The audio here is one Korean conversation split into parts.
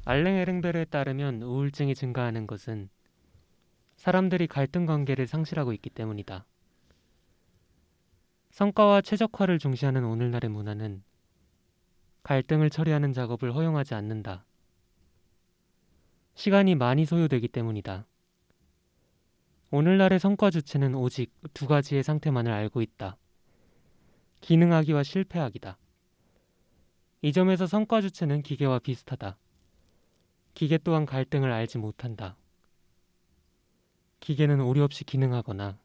알랭 에랭베르에 따르면 우울증이 증가하는 것은 사람들이 갈등 관계를 상실하고 있기 때문이다. 성과와 최적화를 중시하는 오늘날의 문화는 갈등을 처리하는 작업을 허용하지 않는다. 시간이 많이 소요되기 때문이다. 오늘날의 성과 주체는 오직 두 가지의 상태만을 알고 있다. 기능하기와 실패하기다. 이 점에서 성과 주체는 기계와 비슷하다. 기계 또한 갈등을 알지 못한다. 기계는 오류 없이 기능하거나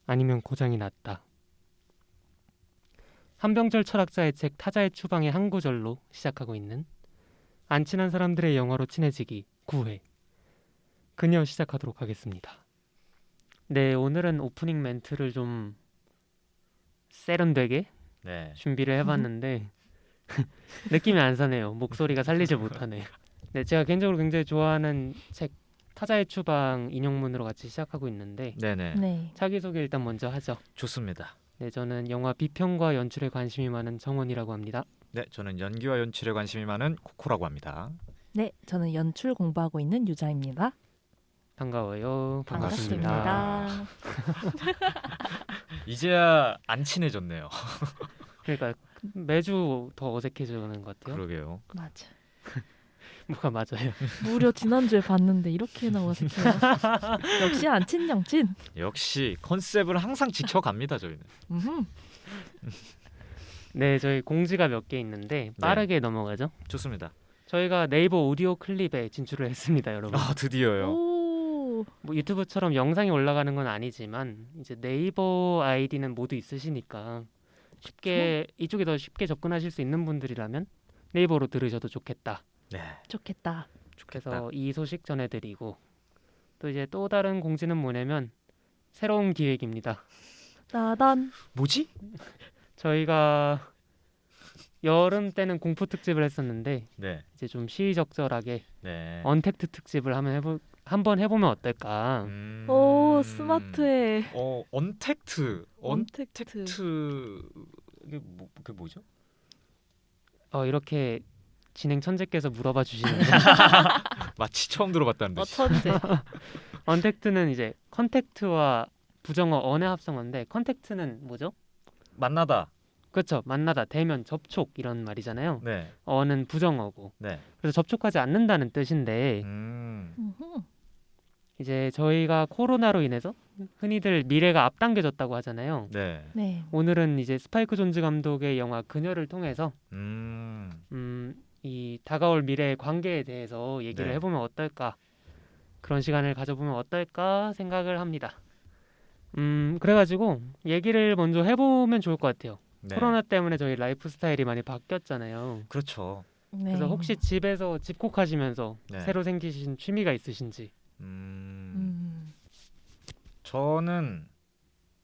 아니면 고장이 났다. 한병철 철학자의 책 타자의 추방의 한 구절로 시작하고 있는 안 친한 사람들의 영어로 친해지기 9회 그녀 시작하도록 하겠습니다. 네, 오늘은 오프닝 멘트를 좀 세련되게 네. 준비를 해봤는데 느낌이 안 사네요. 목소리가 살리지 못하네. 네, 제가 개인적으로 굉장히 좋아하는 책 타자의 추방 인용문으로 같이 시작하고 있는데 네네. 네. 자기소개 일단 먼저 하죠. 좋습니다. 네, 저는 영화 비평과 연출에 관심이 많은 정원이라고 합니다. 네, 저는 연기와 연출에 관심이 많은 코코라고 합니다. 네, 저는 연출 공부하고 있는 유자입니다. 반가워요. 반갑습니다. 반갑습니다. 이제야 안 친해졌네요. 그러니까 매주 더 어색해지는 것 같아요. 그러게요. 맞아. 뭐가 맞아요. 무려 지난주에 봤는데 이렇게나 어색해요. 역시 안 친정친. 역시 컨셉을 항상 지켜갑니다, 저희는. 음흠. 네, 저희 공지가 몇 개 있는데 빠르게 넘어가죠. 좋습니다. 저희가 네이버 오디오 클립에 진출을 했습니다, 여러분. 아, 드디어요. 오. 뭐 유튜브처럼 영상이 올라가는 건 아니지만 이제 네이버 아이디는 모두 있으시니까 쉽게 이쪽에 더 쉽게 접근하실 수 있는 분들이라면 네이버로 들으셔도 좋겠다. 네. 좋겠다. 그래서 이 소식 전해드리고 또 이제 또 다른 공지는 뭐냐면 새로운 기획입니다. 따단. 뭐지? 저희가 여름 때는 공포 특집을 했었는데 네. 이제 좀 시의적절하게 네. 언택트 특집을 한번 해보면 어떨까? 오, 스마트해. 언택트. 언택트. 그게 뭐죠? 이렇게 진행 천재께서 물어봐 주시는데 마치 처음 들어봤다는 듯이. 천재. 언택트는 이제 컨택트와 부정어 언의 합성어인데 컨택트는 뭐죠? 만나다. 그렇죠. 만나다, 대면, 접촉 이런 말이잖아요. 네. 어는 부정어고 네. 그래서 접촉하지 않는다는 뜻인데 음흠. 이제 저희가 코로나로 인해서 흔히들 미래가 앞당겨졌다고 하잖아요. 네. 네. 오늘은 이제 스파이크 존즈 감독의 영화 그녀를 통해서 이 다가올 미래의 관계에 대해서 얘기를 네. 해보면 어떨까, 그런 시간을 가져보면 어떨까 생각을 합니다. 그래가지고 얘기를 먼저 해보면 좋을 것 같아요. 네. 코로나 때문에 저희 라이프 스타일이 많이 바뀌었잖아요. 그렇죠. 네. 그래서 혹시 집에서 집콕하시면서 네. 새로 생기신 취미가 있으신지? 저는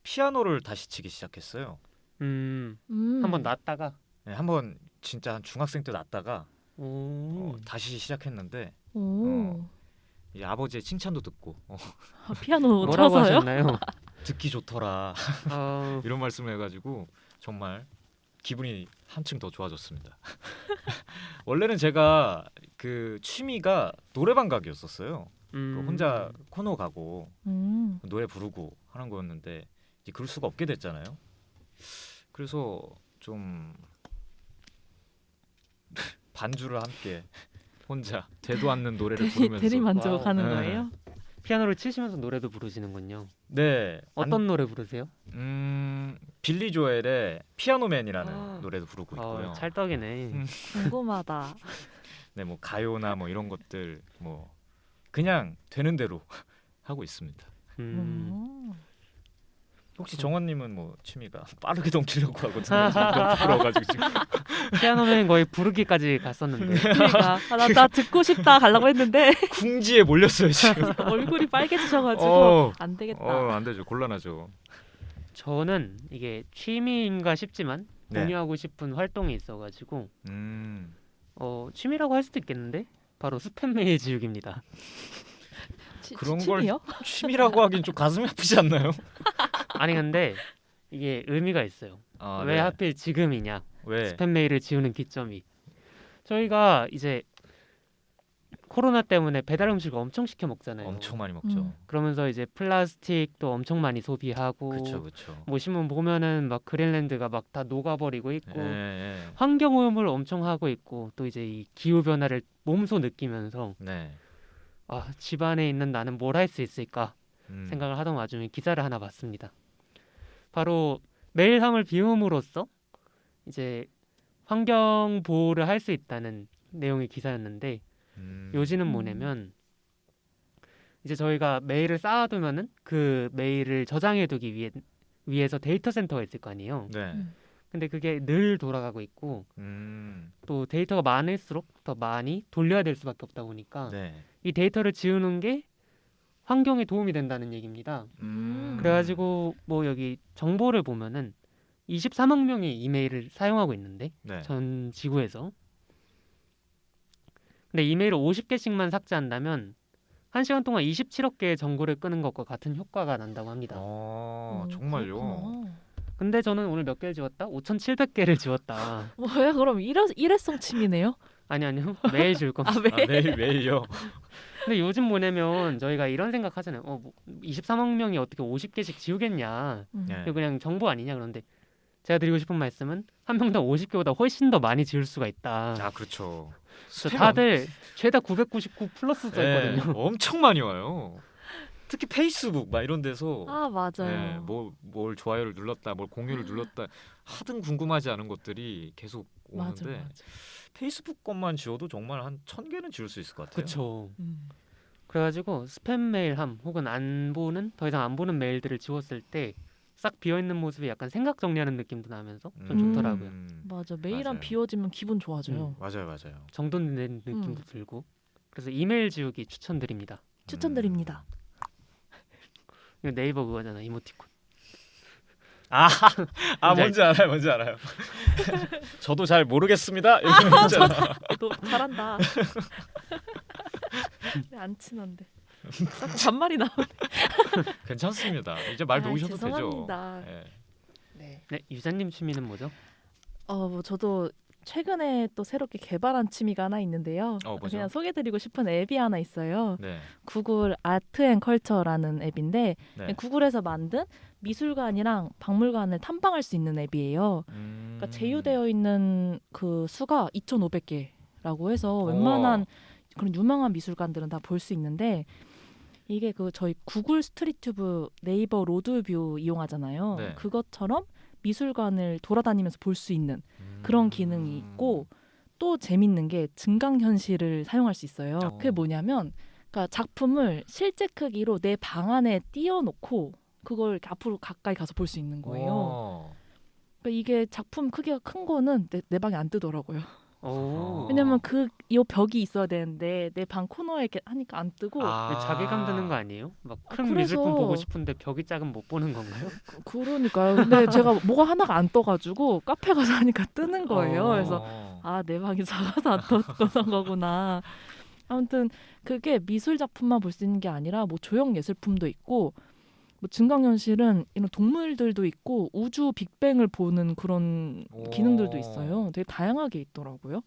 피아노를 다시 치기 시작했어요. 한번 놨다가 네, 한번 진짜 한 중학생 때 놨다가 오. 다시 시작했는데 오. 이 아버지의 칭찬도 듣고 피아노 뭐라고 쳐서요? 하셨나요? 듣기 좋더라 어, 이런 말씀을 해가지고 정말 기분이 한층 더 좋아졌습니다. 원래는 제가 그 취미가 노래방 가기였었어요. 그 혼자 코노 가고 노래 부르고 하는 거였는데 이제 그럴 수가 없게 됐잖아요. 그래서 좀 반주를 함께 혼자 되도 않는 노래를 부르면서 대리만족하는 와우. 거예요? 피아노를 치시면서 노래도 부르시는군요. 네. 어떤 노래 부르세요? 빌리 조엘의 피아노맨이라는 노래도 부르고 있고요. 찰떡이네. 궁금하다. 네, 뭐 가요나 뭐 이런 것들 뭐 그냥 되는 대로 하고 있습니다. 혹시 정원님은 뭐 취미가 빠르게 넘치려고 하거든요. 너무 부끄러워가지고 지금. 피아노는 거의 부르기까지 갔었는데. 그러니까 나 듣고 싶다 가려고 했는데 궁지에 몰렸어요 지금. 얼굴이 빨개지셔가지고 안 되겠다. 안 되죠. 곤란하죠. 저는 이게 취미인가 싶지만 네. 공유하고 싶은 활동이 있어가지고 취미라고 할 수도 있겠는데 바로 스팸 메일 지우기입니다. 그런 취미요? 걸 취미라고 하긴 좀 가슴이 아프지 않나요? 아니 근데 이게 의미가 있어요. 왜 네. 하필 지금이냐? 왜? 스팸 메일을 지우는 기점이. 저희가 이제 코로나 때문에 배달 음식을 엄청 시켜 먹잖아요. 엄청 많이 먹죠. 그러면서 이제 플라스틱도 엄청 많이 소비하고 그렇죠, 그렇죠. 뭐 신문 보면은 막 그린란드가 막 다 녹아버리고 있고 예. 환경 오염을 엄청 하고 있고 또 이제 이 기후 변화를 몸소 느끼면서 네. 아, 집안에 있는 나는 뭘 할 수 있을까 생각을 하던 와중에 기사를 하나 봤습니다. 바로 매일 함을 비움으로써 이제 환경 보호를 할 수 있다는 내용의 기사였는데 요지는 뭐냐면 이제 저희가 메일을 쌓아두면은 그 메일을 저장해두기 위해서 데이터 센터가 있을 거 아니에요. 네. 근데 그게 늘 돌아가고 있고 음. 또 데이터가 많을수록 더 많이 돌려야 될 수밖에 없다 보니까 네. 이 데이터를 지우는 게 환경에 도움이 된다는 얘기입니다. 그래가지고 뭐 여기 정보를 보면은 23억 명이 이메일을 사용하고 있는데 네. 전 지구에서 근데 이메일을 50개씩만 삭제한다면 1시간 동안 27억 개의 정보를 끄는 것과 같은 효과가 난다고 합니다. 정말요? 그렇구나. 근데 저는 오늘 몇 개를 지웠다? 5,700개를 지웠다. 뭐야 그럼 일회성 침이네요? 아니요. 매일 지울 겁니다. 아, 매일요. 근데 요즘 뭐냐면 저희가 이런 생각 하잖아요. 뭐 23억 명이 어떻게 50개씩 지우겠냐. 네. 이거 그냥 정보 아니냐. 그런데 제가 드리고 싶은 말씀은 한 명당 50개보다 훨씬 더 많이 지울 수가 있다. 아, 그렇죠. 그래서 다들 최다 999 플러스 써 네, 있거든요. 엄청 많이 와요. 특히 페이스북 막 이런 데서 아 맞아요. 네, 뭘 좋아요를 눌렀다, 뭘 공유를 눌렀다 하등 궁금하지 않은 것들이 계속 맞아, 오는데 맞아. 페이스북 것만 지워도 정말 한 1,000개는 지울 수 있을 것 같아요. 그렇죠. 음. 그래가지고 스팸 메일함 혹은 더 이상 안 보는 메일들을 지웠을 때 싹 비어 있는 모습이 약간 생각 정리하는 느낌도 나면서 좀 좋더라고요. 맞아. 메일함 맞아요. 비워지면 기분 좋아져요. 맞아요. 정돈된 느낌도 들고. 그래서 이메일 지우기 추천드립니다. 추천드립니다. 이거 네이버 그거잖아, 이모티콘. 뭔지 알아요. 저도 잘 모르겠습니다. 이렇게 있잖아. 너 잘한다. 안 친한데. 자꾸 반말이 나오네. 괜찮습니다. 이제 말 놓으셔도 죄송합니다. 되죠. 네. 네, 유자님 취미는 뭐죠? 뭐 저도 최근에 또 새롭게 개발한 취미가 하나 있는데요. 뭐죠? 그냥 소개드리고 싶은 앱이 하나 있어요. 네. 구글 아트앤컬처라는 앱인데 네. 구글에서 만든 미술관이랑 박물관을 탐방할 수 있는 앱이에요. 그러니까 제휴되어 있는 그 수가 2,500개라고 해서 웬만한 그런 유명한 미술관들은 다 볼 수 있는데 이게 그 저희 구글 스트리트뷰 네이버 로드뷰 이용하잖아요. 네. 그것처럼 미술관을 돌아다니면서 볼 수 있는 그런 기능이 있고 또 재밌는 게 증강현실을 사용할 수 있어요. 그게 뭐냐면 그러니까 작품을 실제 크기로 내 방 안에 띄워놓고 그걸 이렇게 앞으로 가까이 가서 볼 수 있는 거예요. 그러니까 이게 작품 크기가 큰 거는 내 방에 안 뜨더라고요. 왜냐면 이 벽이 있어야 되는데 내 방 코너에 이렇게 하니까 안 뜨고. 자괴감 드는 거 아니에요? 막 큰 그래서- 미술품 보고 싶은데 벽이 작으면 못 보는 건가요? 그러니까요. 근데 제가 뭐가 하나가 안 떠가지고 카페 가서 하니까 뜨는 거예요. 그래서 내 방이 작아서 안 떴던 거구나. 아무튼 그게 미술 작품만 볼 수 있는 게 아니라 뭐 조형 예술품도 있고 뭐 증강현실은 이런 동물들도 있고 우주 빅뱅을 보는 그런 기능들도 있어요. 되게 다양하게 있더라고요.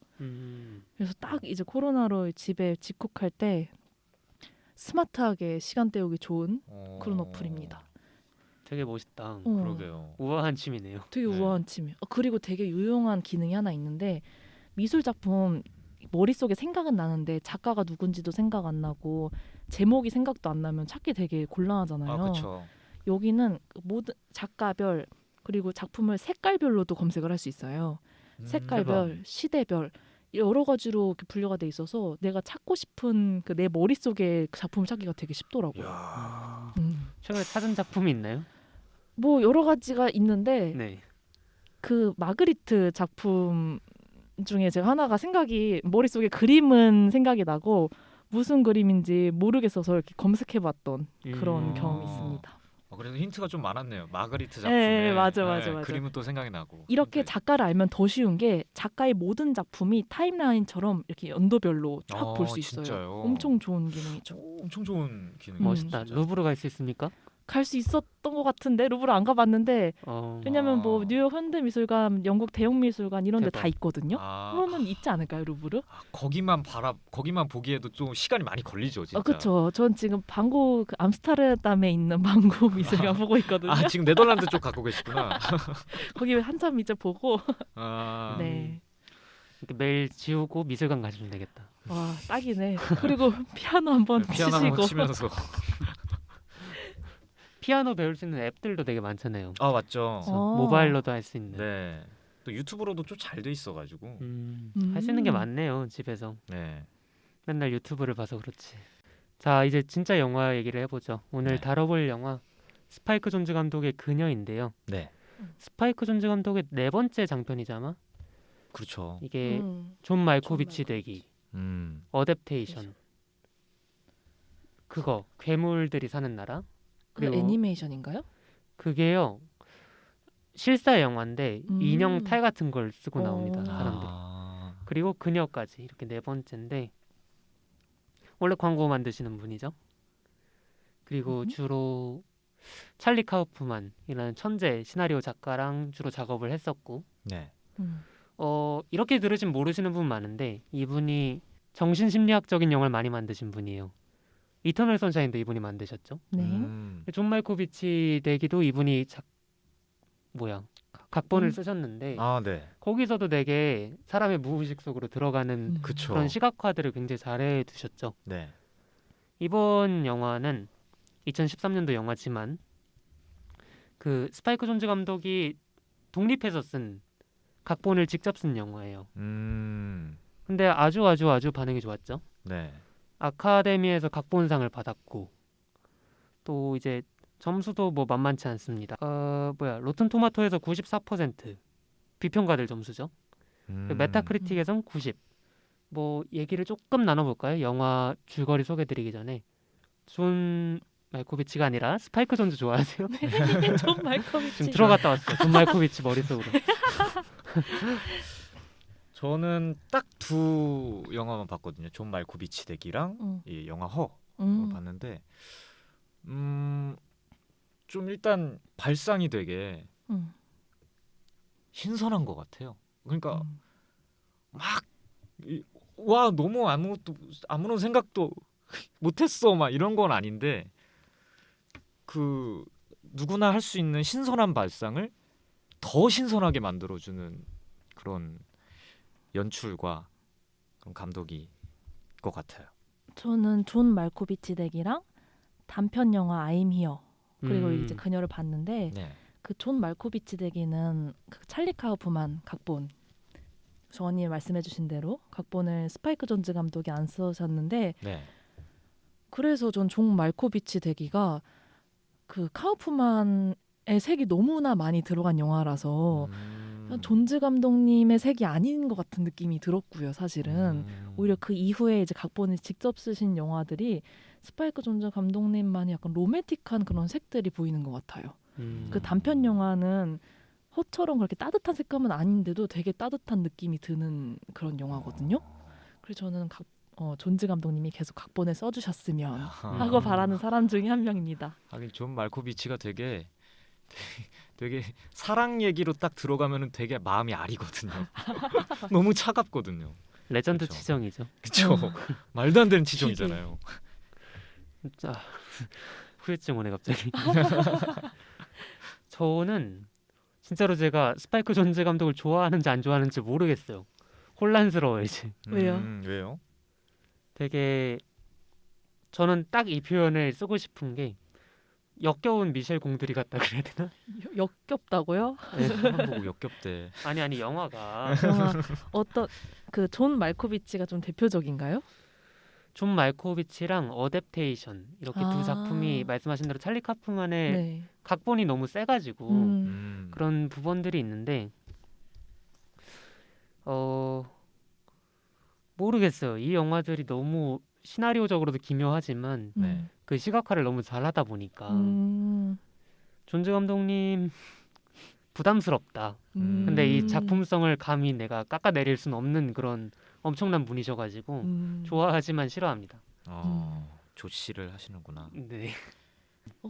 그래서 딱 이제 코로나로 집에 집콕할 때 스마트하게 시간 때우기 좋은 그런 어플입니다. 되게 멋있다. 그러게요. 우아한 취미네요. 되게 네. 우아한 취미. 그리고 되게 유용한 기능이 하나 있는데 미술 작품 머릿속에 생각은 나는데 작가가 누군지도 생각 안 나고 제목이 생각도 안 나면 찾기 되게 곤란하잖아요. 그렇죠. 여기는 모든 작가별 그리고 작품을 색깔별로도 검색을 할 수 있어요. 색깔별, 시대별 여러 가지로 이렇게 분류가 돼 있어서 내가 찾고 싶은 그 내 머릿속에 그 작품을 찾기가 되게 쉽더라고요. 최근에 찾은 작품이 있나요? 뭐 여러 가지가 있는데 네. 그 마그리트 작품 중에 제가 하나가 생각이 머릿속에 그림은 생각이 나고 무슨 그림인지 모르겠어서 이렇게 검색해봤던 그런 경험이 있습니다. 그래도 힌트가 좀 많았네요. 마그리트 작품에 네, 맞아. 그림은 또 생각이 나고. 이렇게 네. 작가를 알면 더 쉬운 게 작가의 모든 작품이 타임라인처럼 이렇게 연도별로 쫙 볼 수 있어요. 진짜요? 엄청 좋은 기능이죠. 엄청 좋은 기능. 멋있다. 루브르 갈 수 있습니까? 갈 수 있었던 것 같은데 루브르 안 가봤는데 왜냐면 뭐 아. 뉴욕 현대미술관, 영국 대형미술관 이런 데 다 대박. 있거든요. 아, 그러면 있지 않을까요, 루브르? 거기만 보기에도 좀 시간이 많이 걸리죠, 진짜. 그렇죠. 전 지금 방고 그 암스테르담에 있는 방고 미술관 보고 있거든요. 아, 지금 네덜란드 쪽 갖고 계시구나. 거기 한참 이제 보고 아, 네. 이렇게 매일 지우고 미술관 가시면 되겠다. 와 딱이네. 그리고 피아노 한번 피아노 치시고 한번 치면서. 피아노 배울 수 있는 앱들도 되게 많잖아요. 아, 맞죠. 모바일로도 할 수 있는. 네. 또 유튜브로도 좀 잘 돼 있어가지고. 할 수 있는 게 많네요, 집에서. 네. 맨날 유튜브를 봐서 그렇지. 자, 이제 진짜 영화 얘기를 해보죠. 오늘 네. 다뤄볼 영화 스파이크 존즈 감독의 그녀인데요. 네. 스파이크 존즈 감독의 네 번째 장편이잖아. 그렇죠. 이게 존 말코비치 대기, 음. 어댑테이션. 그거 괴물들이 사는 나라. 그 애니메이션인가요? 그게요. 실사 영화인데 음. 인형 탈 같은 걸 쓰고 나옵니다. 사람들이. 아. 그리고 그녀까지 이렇게 네 번째인데 원래 광고 만드시는 분이죠. 그리고 주로 찰리 카우프만이라는 천재 시나리오 작가랑 주로 작업을 했었고 네. 이렇게 들으신 모르시는 분 많은데 이분이 정신심리학적인 영화를 많이 만드신 분이에요. 이터널 선샤인도 이분이 만드셨죠. 네. 존 말코비치 대기도 이분이 각본을 쓰셨는데 아, 네. 거기서도 되게 사람의 무의식 속으로 들어가는 그쵸. 그런 시각화들을 굉장히 잘해 두셨죠. 네. 이번 영화는 2013년도 영화지만 그 스파이크 존즈 감독이 독립해서 쓴 각본을 직접 쓴 영화예요. 근데 아주 반응이 좋았죠. 네. 아카데미에서 각본상을 받았고 또 이제 점수도 뭐 만만치 않습니다. 로튼 토마토에서 94% 비평가들 점수죠. 메타크리틱에선 90. 뭐 얘기를 조금 나눠볼까요? 영화 줄거리 소개드리기 전에 존 말코비치가 아니라 스파이크 존즈 좋아하세요? 존 말코비치. 지금 들어갔다 왔어요. 존 말코비치 머릿속으로. 저는 딱 두 영화만 봤거든요. 존 말코비치 대기랑 이 영화 허 봤는데 좀 일단 발상이 되게 신선한 것 같아요. 그러니까 와 너무 아무런 생각도 못했어 막 이런 건 아닌데 그 누구나 할 수 있는 신선한 발상을 더 신선하게 만들어주는 그런 연출과 그런 감독이 것 같아요. 저는 존 말코비치 덱이랑 단편 영화 I'm Here 그리고 이제 그녀를 봤는데 네. 그 존 말코비치 덱이는 그 찰리 카우프만 각본 정원님 말씀해주신 대로 각본을 스파이크 존즈 감독이 안 쓰셨는데 네. 그래서 전 존 말코비치 덱이가 그 카우프만의 색이 너무나 많이 들어간 영화라서 존즈 감독님의 색이 아닌 것 같은 느낌이 들었고요. 사실은 오히려 그 이후에 이제 각본을 직접 쓰신 영화들이 스파이크 존즈 감독님만의 약간 로맨틱한 그런 색들이 보이는 것 같아요. 그 단편 영화는 허처럼 그렇게 따뜻한 색감은 아닌데도 되게 따뜻한 느낌이 드는 그런 영화거든요. 그래서 저는 존즈 감독님이 계속 각본에 써주셨으면 하고 바라는 사람 중에 한 명입니다. 하긴 존 말코비치가 되게 사랑 얘기로 딱 들어가면은 되게 마음이 아리거든요. 너무 차갑거든요. 레전드 그쵸. 치정이죠. 그렇죠. 말도 안 되는 치정이잖아요. 진짜 후유증 오네 갑자기. 저는 진짜로 제가 스파이크 존즈 감독을 좋아하는지 안 좋아하는지 모르겠어요. 혼란스러워요 이제. 왜요? 왜요? 되게 저는 딱 이 표현을 쓰고 싶은 게 역겨운 미셸 공드리 같다 그래야 되나? 역겹다고요? 네. 사람 보고 역겹대. 아니 영화가 영화 어떤 그 존 말코비치가 좀 대표적인가요? 존 말코비치랑 어댑테이션 이렇게 두 작품이 말씀하신 대로 찰리 카프만의 네. 각본이 너무 세가지고 음. 그런 부분들이 있는데 모르겠어요. 이 영화들이 너무 시나리오적으로도 기묘하지만 네. 그 시각화를 너무 잘하다 보니까 존즈 감독님 부담스럽다. 근데 이 작품성을 감히 내가 깎아내릴 수는 없는 그런 엄청난 분이셔가지고 좋아하지만 싫어합니다. 조씨를 하시는구나. 네.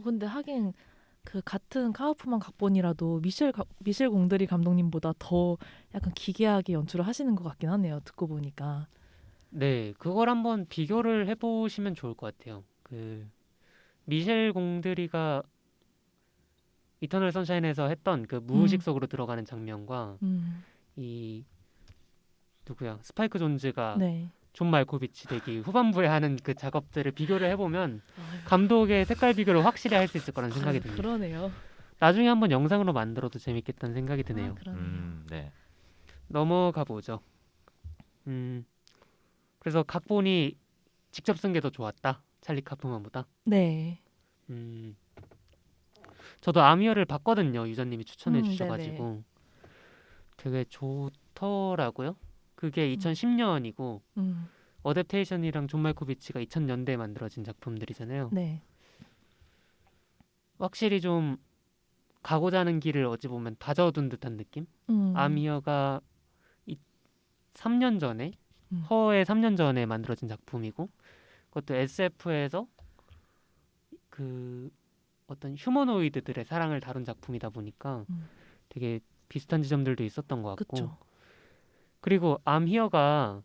근데 하긴 그 같은 카우프만 각본이라도 미셸 공드리 감독님보다 더 약간 기괴하게 연출을 하시는 것 같긴 하네요. 듣고 보니까. 네, 그걸 한번 비교를 해보시면 좋을 것 같아요. 그 미셸 공드리가 이터널 선샤인에서 했던 그 무의식 속으로 들어가는 장면과 이 누구야 스파이크 존즈가 네. 존 말코비치 되기 후반부에 하는 그 작업들을 비교를 해보면 감독의 색깔 비교를 확실히 할 수 있을 거라는 생각이 듭니다. 그러네요. 나중에 한번 영상으로 만들어도 재밌겠다는 생각이 드네요. 그러네요. 네. 넘어가 보죠. 그래서 각본이 직접 쓴 게 더 좋았다. 찰리 카프만보다. 네. 저도 아미어를 봤거든요. 유저님이 추천해 네네. 주셔가지고 되게 좋더라고요. 그게 2010년이고 어댑테이션이랑 존 말코비치가 2000년대에 만들어진 작품들이잖아요. 네. 확실히 좀 가고자 하는 길을 어찌 보면 다져둔 듯한 느낌? 아미어가 3년 전에 허의 3년 전에 만들어진 작품이고 그것도 SF에서 그 어떤 휴머노이드들의 사랑을 다룬 작품이다 보니까 되게 비슷한 지점들도 있었던 것 같고 그쵸. 그리고 I'm Here가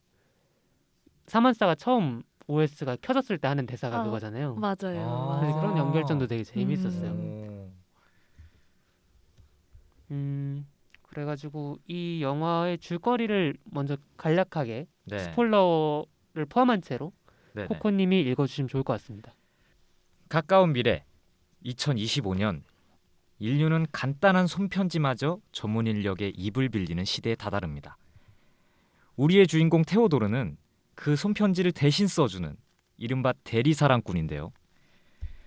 사만사가 처음 OS가 켜졌을 때 하는 대사가 그거잖아요. 맞아요. 그래서 맞아요. 그런 연결점도 되게 재밌었어요. 그래가지고 이 영화의 줄거리를 먼저 간략하게 네. 스포일러를 포함한 채로 네네. 코코님이 읽어주시면 좋을 것 같습니다. 가까운 미래 2025년 인류는 간단한 손편지마저 전문 인력의 입을 빌리는 시대에 다다릅니다. 우리의 주인공 테오도르는 그 손편지를 대신 써주는 이른바 대리 사랑꾼인데요.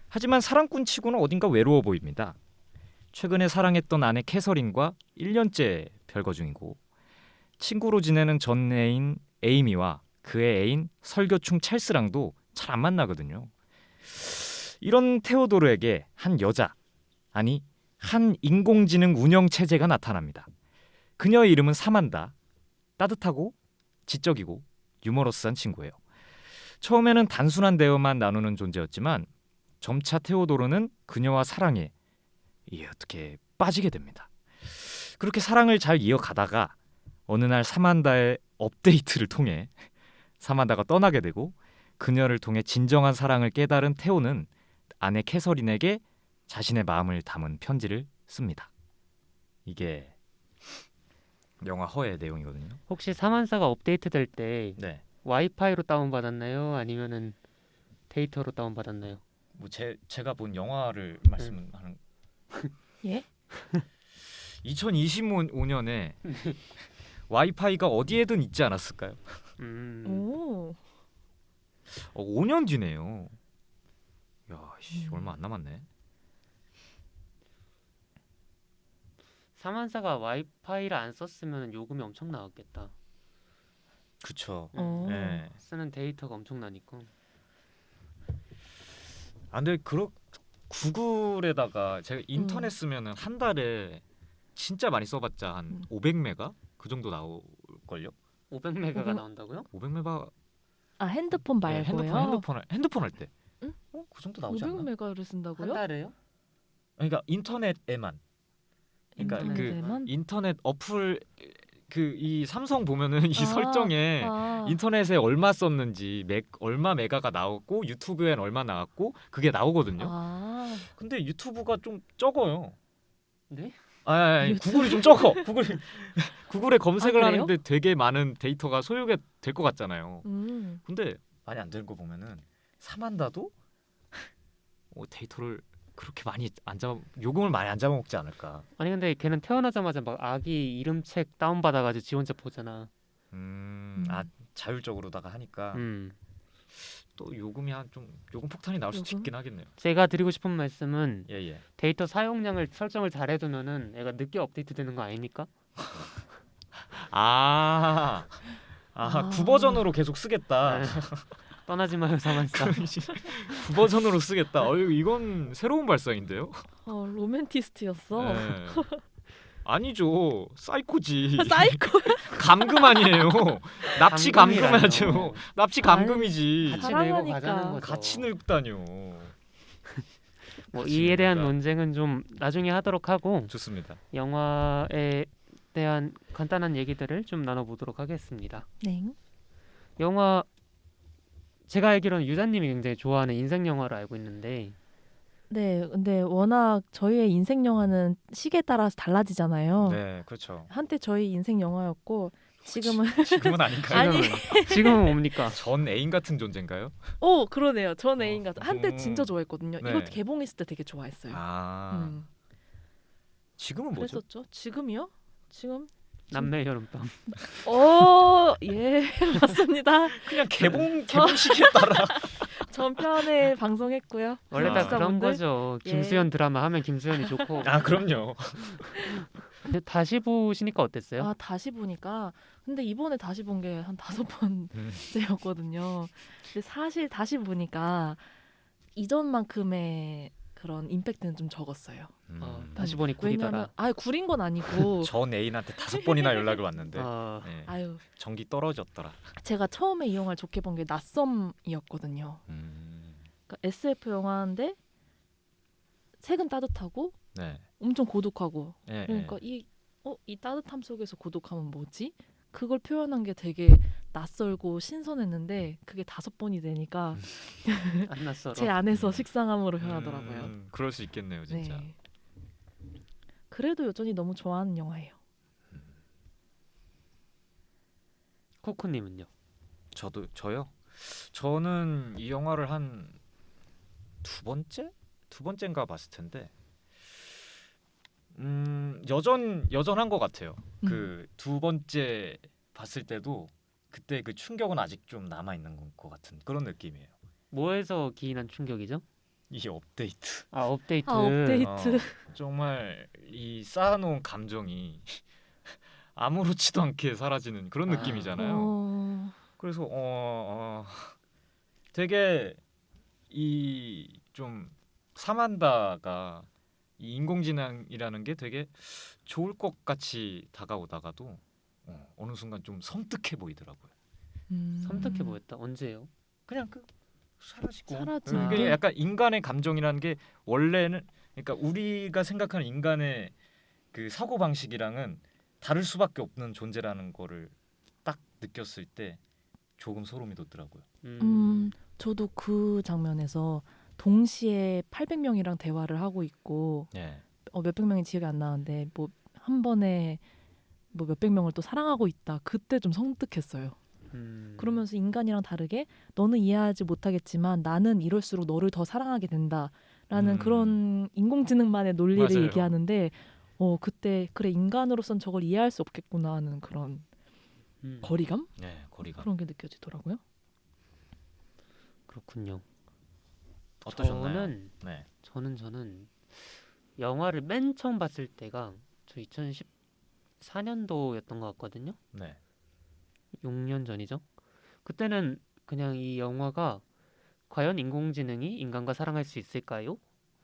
하지만 사랑꾼치고는 어딘가 외로워 보입니다. 최근에 사랑했던 아내 캐서린과 1년째 별거 중이고 친구로 지내는 전 애인 에이미와 그의 애인 설교충 찰스랑도 잘 안 만나거든요. 이런 테오도르에게 한 여자, 아니 한 인공지능 운영 체제가 나타납니다. 그녀의 이름은 사만다. 따뜻하고 지적이고 유머러스한 친구예요. 처음에는 단순한 대화만 나누는 존재였지만 점차 테오도르는 그녀와 사랑에 어떻게 빠지게 됩니다. 그렇게 사랑을 잘 이어가다가 어느 날 사만다의 업데이트를 통해 사만다가 떠나게 되고 그녀를 통해 진정한 사랑을 깨달은 테오는 아내 캐서린에게 자신의 마음을 담은 편지를 씁니다. 이게 영화 허의 내용이거든요. 혹시 사만사가 업데이트 될 때 네. 와이파이로 다운받았나요? 아니면은 데이터로 다운받았나요? 뭐 제가 본 영화를 말씀하는 예? 2025년에 와이파이가 어디에든 있지 않았을까요? 오. 5년 뒤네요. 야, 얼마 안 남았네. 사만사가 와이파이를 안 썼으면 요금이 엄청 나왔겠다. 그쵸. 네. 쓰는 데이터가 엄청나니까. 근데 구글에다가 제가 인터넷 쓰면은 한 달에 진짜 많이 써봤자 한 500메가 그 정도 나올 걸요. 500메가가 나온다고요? 500메가. 핸드폰 말고요. 핸드폰 할 때. 응? 그 정도 나오지 않나? 500메가를 쓴다고요? 한 달에요? 그러니까 인터넷에만. 그러니까 인터넷에만? 그 인터넷 어플 이 삼성 보면은 이 아, 설정에 아. 인터넷에 얼마 썼는지 얼마 메가가 나왔고 유튜브엔 얼마 나왔고 그게 나오거든요. 근데 유튜브가 좀 적어요. 네? 구글이 좀 적어. 구글에 검색을 그래요? 하는데 되게 많은 데이터가 소요가 될 것 같잖아요. 근데 많이 안 되는 거 보면은 사만다도 데이터를 그렇게 많이 요금을 많이 안 잡아먹지 않을까. 아니 근데 걔는 태어나자마자 막 아기 이름책 다운받아가지고 지 혼자 보잖아. 자율적으로다가 하니까 또 요금이 요금 폭탄이 나올 수도 요금? 있긴 하겠네요. 제가 드리고 싶은 말씀은 예. 데이터 사용량을 설정을 잘 해두면은 애가 늦게 업데이트 되는 거 아닙니까? 9버전으로 계속 쓰겠다. 네. 떠나지 마요 사만사. 9버전으로 쓰겠다. 이건 새로운 발상인데요. 로맨티스트였어. 네. 아니죠. 사이코지. 사이코. 감금 아니에요. 납치 감금하죠. 감금이라뇨. 납치 감금이지. 같이 늙고 사랑하니까. 가자는 거죠. 같이 늙다뇨. 뭐 같이 이에 대한 뭔가- 논쟁은 좀 나중에 하도록 하고 좋습니다. 영화에 대한 간단한 얘기들을 좀 나눠보도록 하겠습니다. 네. 영화 제가 알기로는 유자님이 굉장히 좋아하는 인생 영화로 알고 있는데 네, 근데 워낙 저희의 인생 영화는 시기에 따라서 달라지잖아요. 네, 그렇죠. 한때 저희 인생 영화였고 지금은 지금은 아닌가요? 아니. 지금은 뭡니까? 전 애인 같은 존재인가요? 오 그러네요. 전 애인 같은 한때 음. 진짜 좋아했거든요. 네. 이거 개봉했을 때 되게 좋아했어요. 아, 음. 지금은 뭐죠? 그랬었죠. 지금이요? 지금? 남매 여름밤. 예 맞습니다. 그냥 개봉 시기에 따라. 전편에 방송했고요. 원래 다 그런 청취자분들. 거죠. 예. 김수현 드라마 하면 김수현이 좋고. 아, 그럼요. 근데 다시 보시니까 어땠어요? 아 다시 보니까 근데 이번에 다시 본 게 한 5번째였거든요. 근데 사실 다시 보니까 이전만큼의 그런 임팩트는 좀 적었어요. 다시 보니 구리더라. 왜냐면 구린 건 아니고 전 애인한테 5번이나 연락이 왔는데 네, 아유 전기 떨어졌더라. 제가 처음에 이 영화를 좋게 본 게 낯섦이었거든요. 그러니까 SF 영화인데 색은 따뜻하고 네. 엄청 고독하고 네, 그러니까 네. 이 따뜻함 속에서 고독함은 뭐지? 그걸 표현한 게 되게 낯설고 신선했는데 그게 5번이 되니까 안 낯설어. 제 안에서 식상함으로 변하더라고요. 그럴 수 있겠네요, 진짜. 네. 그래도 여전히 너무 좋아하는 영화예요. 코코님은요? 저요? 저는 이 영화를 한 두 번째인가 봤을 텐데 여전한 것 같아요. 그 두 번째 봤을 때도 그때 그 충격은 아직 좀 남아 있는 것 같은 그런 느낌이에요. 뭐에서 기인한 충격이죠? 이 업데이트. 업데이트. 업데이트. 정말 이 쌓아놓은 감정이 아무렇지도 않게 사라지는 그런 느낌이잖아요. 그래서 되게 이 좀 사만다가 이 인공지능이라는 게 되게 좋을 것 같이 다가오다가도 어느 순간 좀 섬뜩해 보이더라고요. 섬뜩해 보였다. 언제요? 그냥 사라지고. 사라지는 이게 게? 약간 인간의 감정이라는 게 원래는 그러니까 우리가 생각하는 인간의 그 사고 방식이랑은 다를 수밖에 없는 존재라는 거를 딱 느꼈을 때 조금 소름이 돋더라고요. 저도 그 장면에서 동시에 800명이랑 대화를 하고 있고 네. 몇백 명이 기억이 안 나는데 뭐 한 번에 뭐 몇백 명을 또 사랑하고 있다. 그때 좀 섬뜩했어요. 그러면서 인간이랑 다르게 너는 이해하지 못하겠지만 나는 이럴수록 너를 더 사랑하게 된다라는 그런 인공지능만의 논리를 맞아요. 얘기하는데 그때 그래 인간으로선 저걸 이해할 수 없겠구나 하는 그런 거리감? 네, 거리가. 그런 게 느껴지더라고요. 그렇군요. 어떠셨나요? 네. 저는 영화를 맨 처음 봤을 때가 저 2014년도였던 것 같거든요. 네. 6년 전이죠. 그때는 그냥 이 영화가 과연 인공지능이 인간과 사랑할 수 있을까요?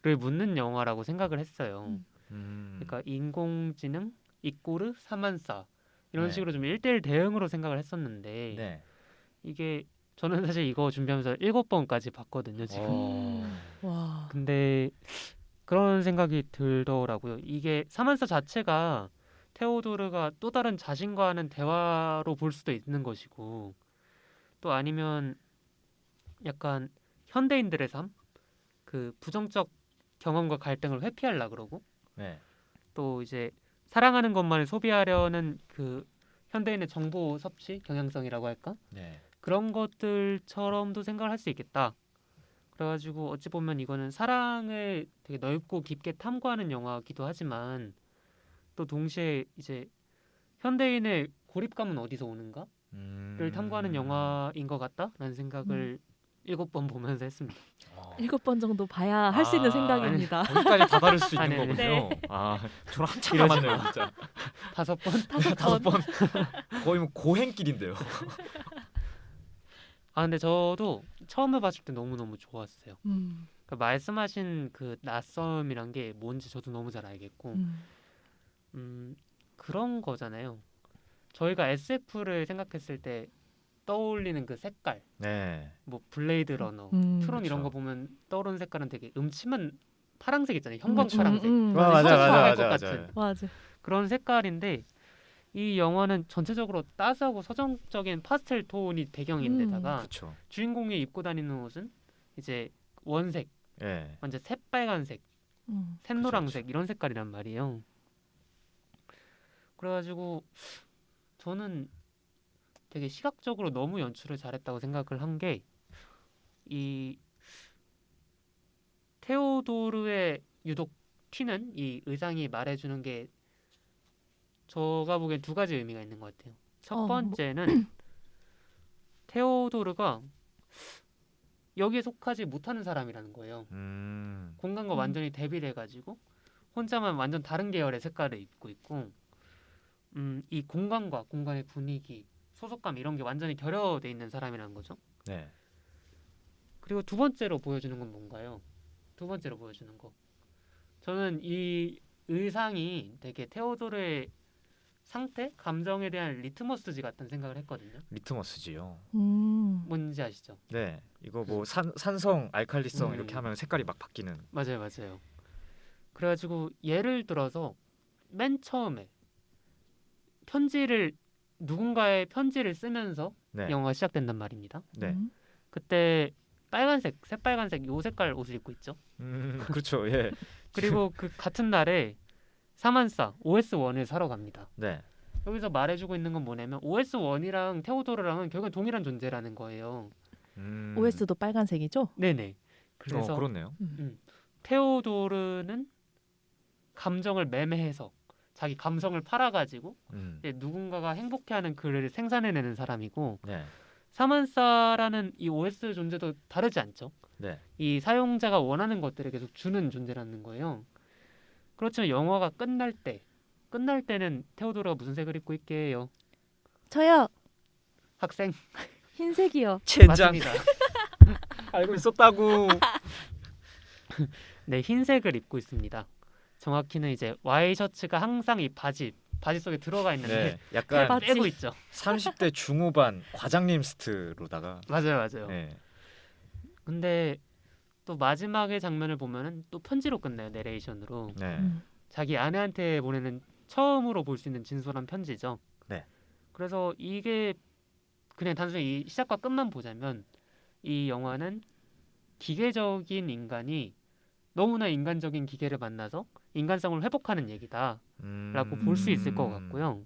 를 묻는 영화라고 생각을 했어요. 그러니까 인공지능 이꼬르 사만사 이런 네. 식으로 좀 1대1 대응으로 생각을 했었는데 네. 이게 저는 사실 이거 준비하면서 7번까지 봤거든요, 지금. 와. 근데 그런 생각이 들더라고요. 이게 사만사 자체가 테오도르가 또 다른 자신과 하는 대화로 볼 수도 있는 것이고 또 아니면 약간 현대인들의 삶? 그 부정적 경험과 갈등을 회피하려 그러고 네. 또 이제 사랑하는 것만을 소비하려는 그 현대인의 정보 섭취 경향성이라고 할까? 네. 그런 것들처럼도 생각을 할 수 있겠다. 그래가지고 어찌 보면 이거는 사랑을 되게 넓고 깊게 탐구하는 영화기도 하지만 또 동시에 이제 현대인의 고립감은 어디서 오는가를 탐구하는 영화인 것 같다라는 생각을 7번 보면서 했습니다. 7번 정도 봐야 할 수 있는 생각입니다. 거기까지 다다를 수 있는 아니, 거군요. 네. 저랑 한참 남았네요, 진짜. 5번? 5번. 거의 뭐 고행길인데요. 근데 저도 처음에 봤을 때 너무너무 좋았어요. 음. 그러니까 말씀하신 그 낯섦이란 게 뭔지 저도 너무 잘 알겠고 그런 거잖아요. 저희가 SF를 생각했을 때 떠올리는 그 색깔 네. 뭐 블레이드 러너, 트론 이런 그쵸. 거 보면 떠오르는 색깔은 되게 음침한 파란색 있잖아요. 형광 그쵸. 파란색. 와, 맞아, 시청 맞아, 광할 맞아, 것 맞아. 같은 맞아. 그런 색깔인데 이 영화는 전체적으로 따스하고 서정적인 파스텔 톤이 배경인데다가 그렇죠. 주인공이 입고 다니는 옷은 이제 원색, 예. 완전 새빨간색, 샛노랑색 그쵸. 이런 색깔이란 말이에요. 그래가지고 저는 되게 시각적으로 너무 연출을 잘했다고 생각을 한 게 이 테오도르의 유독 튀는 이 의상이 말해주는 게 제가 보기엔 두 가지 의미가 있는 것 같아요. 첫 번째는 테오도르가 여기에 속하지 못하는 사람이라는 거예요. 공간과 완전히 대비를 해가지고 혼자만 완전 다른 계열의 색깔을 입고 있고 이 공간과 공간의 분위기, 소속감 이런 게 완전히 결여돼 있는 사람이라는 거죠. 네. 그리고 두 번째로 보여주는 건 뭔가요? 두 번째로 보여주는 거. 저는 이 의상이 되게 테오도르의 상태, 감정에 대한 리트머스지 같은 생각을 했거든요. 리트머스지요. 뭔지 아시죠? 네. 이거 뭐 산성, 알칼리성 이렇게 하면 색깔이 막 바뀌는. 맞아요, 맞아요. 그래가지고 예를 들어서 맨 처음에 누군가의 편지를 쓰면서 네. 영화가 시작된단 말입니다. 네. 그때 빨간색, 새빨간색 요 색깔 옷을 입고 있죠. 그렇죠. 예. 그리고 그 같은 날에 사만사 OS1을 사러 갑니다. 네. 여기서 말해주고 있는 건 뭐냐면 OS1이랑 테오도르랑은 결국은 동일한 존재라는 거예요. OS도 빨간색이죠? 네네. 그래서 그렇네요. 테오도르는 감정을 매매해서 자기 감성을 팔아가지고 이제 누군가가 행복해하는 글을 생산해내는 사람이고 네. 사만사라는 이 OS 존재도 다르지 않죠. 네. 이 사용자가 원하는 것들을 계속 주는 존재라는 거예요. 그렇지만 영화가 끝날 때는 테오도르가 무슨 색을 입고 있게요? 저요. 학생 흰색이요. 맞습니다. 알고 있었다고. 네, 흰색을 입고 있습니다. 정확히는 이제 와이셔츠가 항상 이 바지 속에 들어가 있는데 네. 약간 대박. 빼고 있죠. 30대 중후반 과장님 스트로다가. 맞아요. 네. 근데 또 마지막의 장면을 보면은 또 편지로 끝나요. 내레이션으로. 네. 자기 아내한테 보내는 처음으로 볼 수 있는 진솔한 편지죠. 네. 그래서 이게 그냥 단순히 이 시작과 끝만 보자면 이 영화는 기계적인 인간이 너무나 인간적인 기계를 만나서 인간성을 회복하는 얘기다라고 볼 수 있을 것 같고요.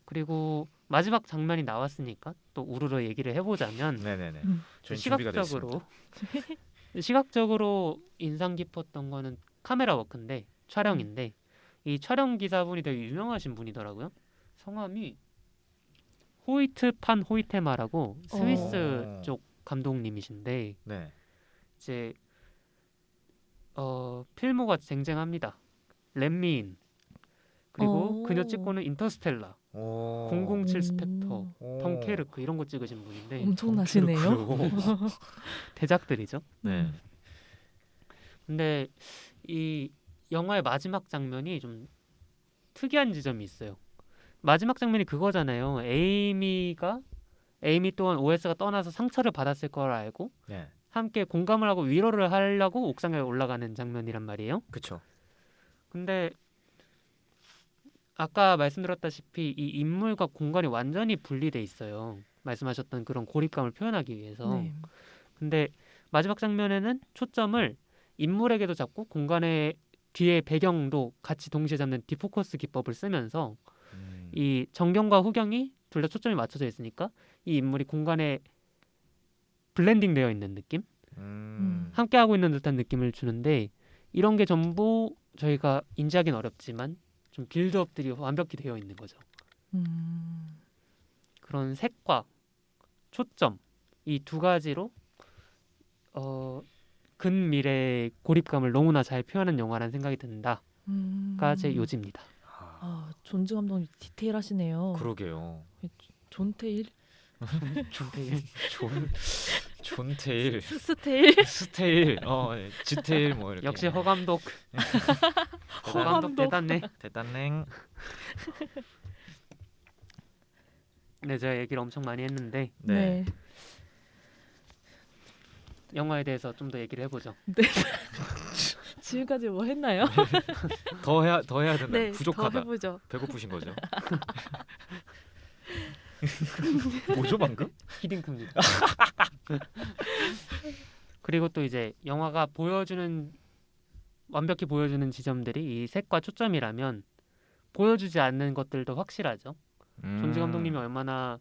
그리고 마지막 장면이 나왔으니까 또 우르르 얘기를 해보자면 네네네. 저희 준비가 되어 있습니다. 시각적으로 인상 깊었던 거는 카메라 워크인데 촬영인데 이 촬영 기사분이 되게 유명하신 분이더라고요. 성함이 호이트 판 호이테마라고 스위스 쪽 감독님이신데 네. 이제 필모가 쟁쟁합니다. 렛미인 그리고 그녀 찍고는 인터스텔라, 007 스펙터, 덩케르크 이런 거 찍으신 분인데 엄청나시네요. 대작들이죠. 네. 근데 이 영화의 마지막 장면이 좀 특이한 지점이 있어요. 마지막 장면이 그거잖아요. 에이미 또한 OS가 떠나서 상처를 받았을 걸 알고 네. 함께 공감을 하고 위로를 하려고 옥상에 올라가는 장면이란 말이에요. 그렇죠. 근데 아까 말씀드렸다시피 이 인물과 공간이 완전히 분리돼 있어요. 말씀하셨던 그런 고립감을 표현하기 위해서. 네. 근데 마지막 장면에는 초점을 인물에게도 잡고 공간의 뒤에 배경도 같이 동시에 잡는 디포커스 기법을 쓰면서 이 정경과 후경이 둘 다 초점이 맞춰져 있으니까 이 인물이 공간에 블렌딩 되어 있는 느낌? 함께 하고 있는 듯한 느낌을 주는데 이런 게 전부 저희가 인지하기는 어렵지만 좀 빌드업들이 완벽히 되어 있는 거죠. 그런 색과 초점 이 두 가지로 근미래의 고립감을 너무나 잘 표현한 영화라는 생각이 든다가 제 요지입니다. 존즈 감독님 디테일하시네요. 그러게요. 존테일? 존테일, 스테일? 스테일, 지테일 뭐 이렇게. 역시 허 감독. 허 감독 대단해. 대단행. 네, 제가 얘기를 엄청 많이 했는데 네. 영화에 대해서 좀 더 얘기를 해보죠. 네. 지금까지 뭐 했나요? 더 해야 된다. 네, 부족하다. 더 해보죠. 배고프신 거죠? 뭐죠 방금? 히딩크입니다. 그리고 또 이제 영화가 완벽히 보여주는 지점들이 이 색과 초점이라면 보여주지 않는 것들도 확실하죠. 존지 감독님이 얼마나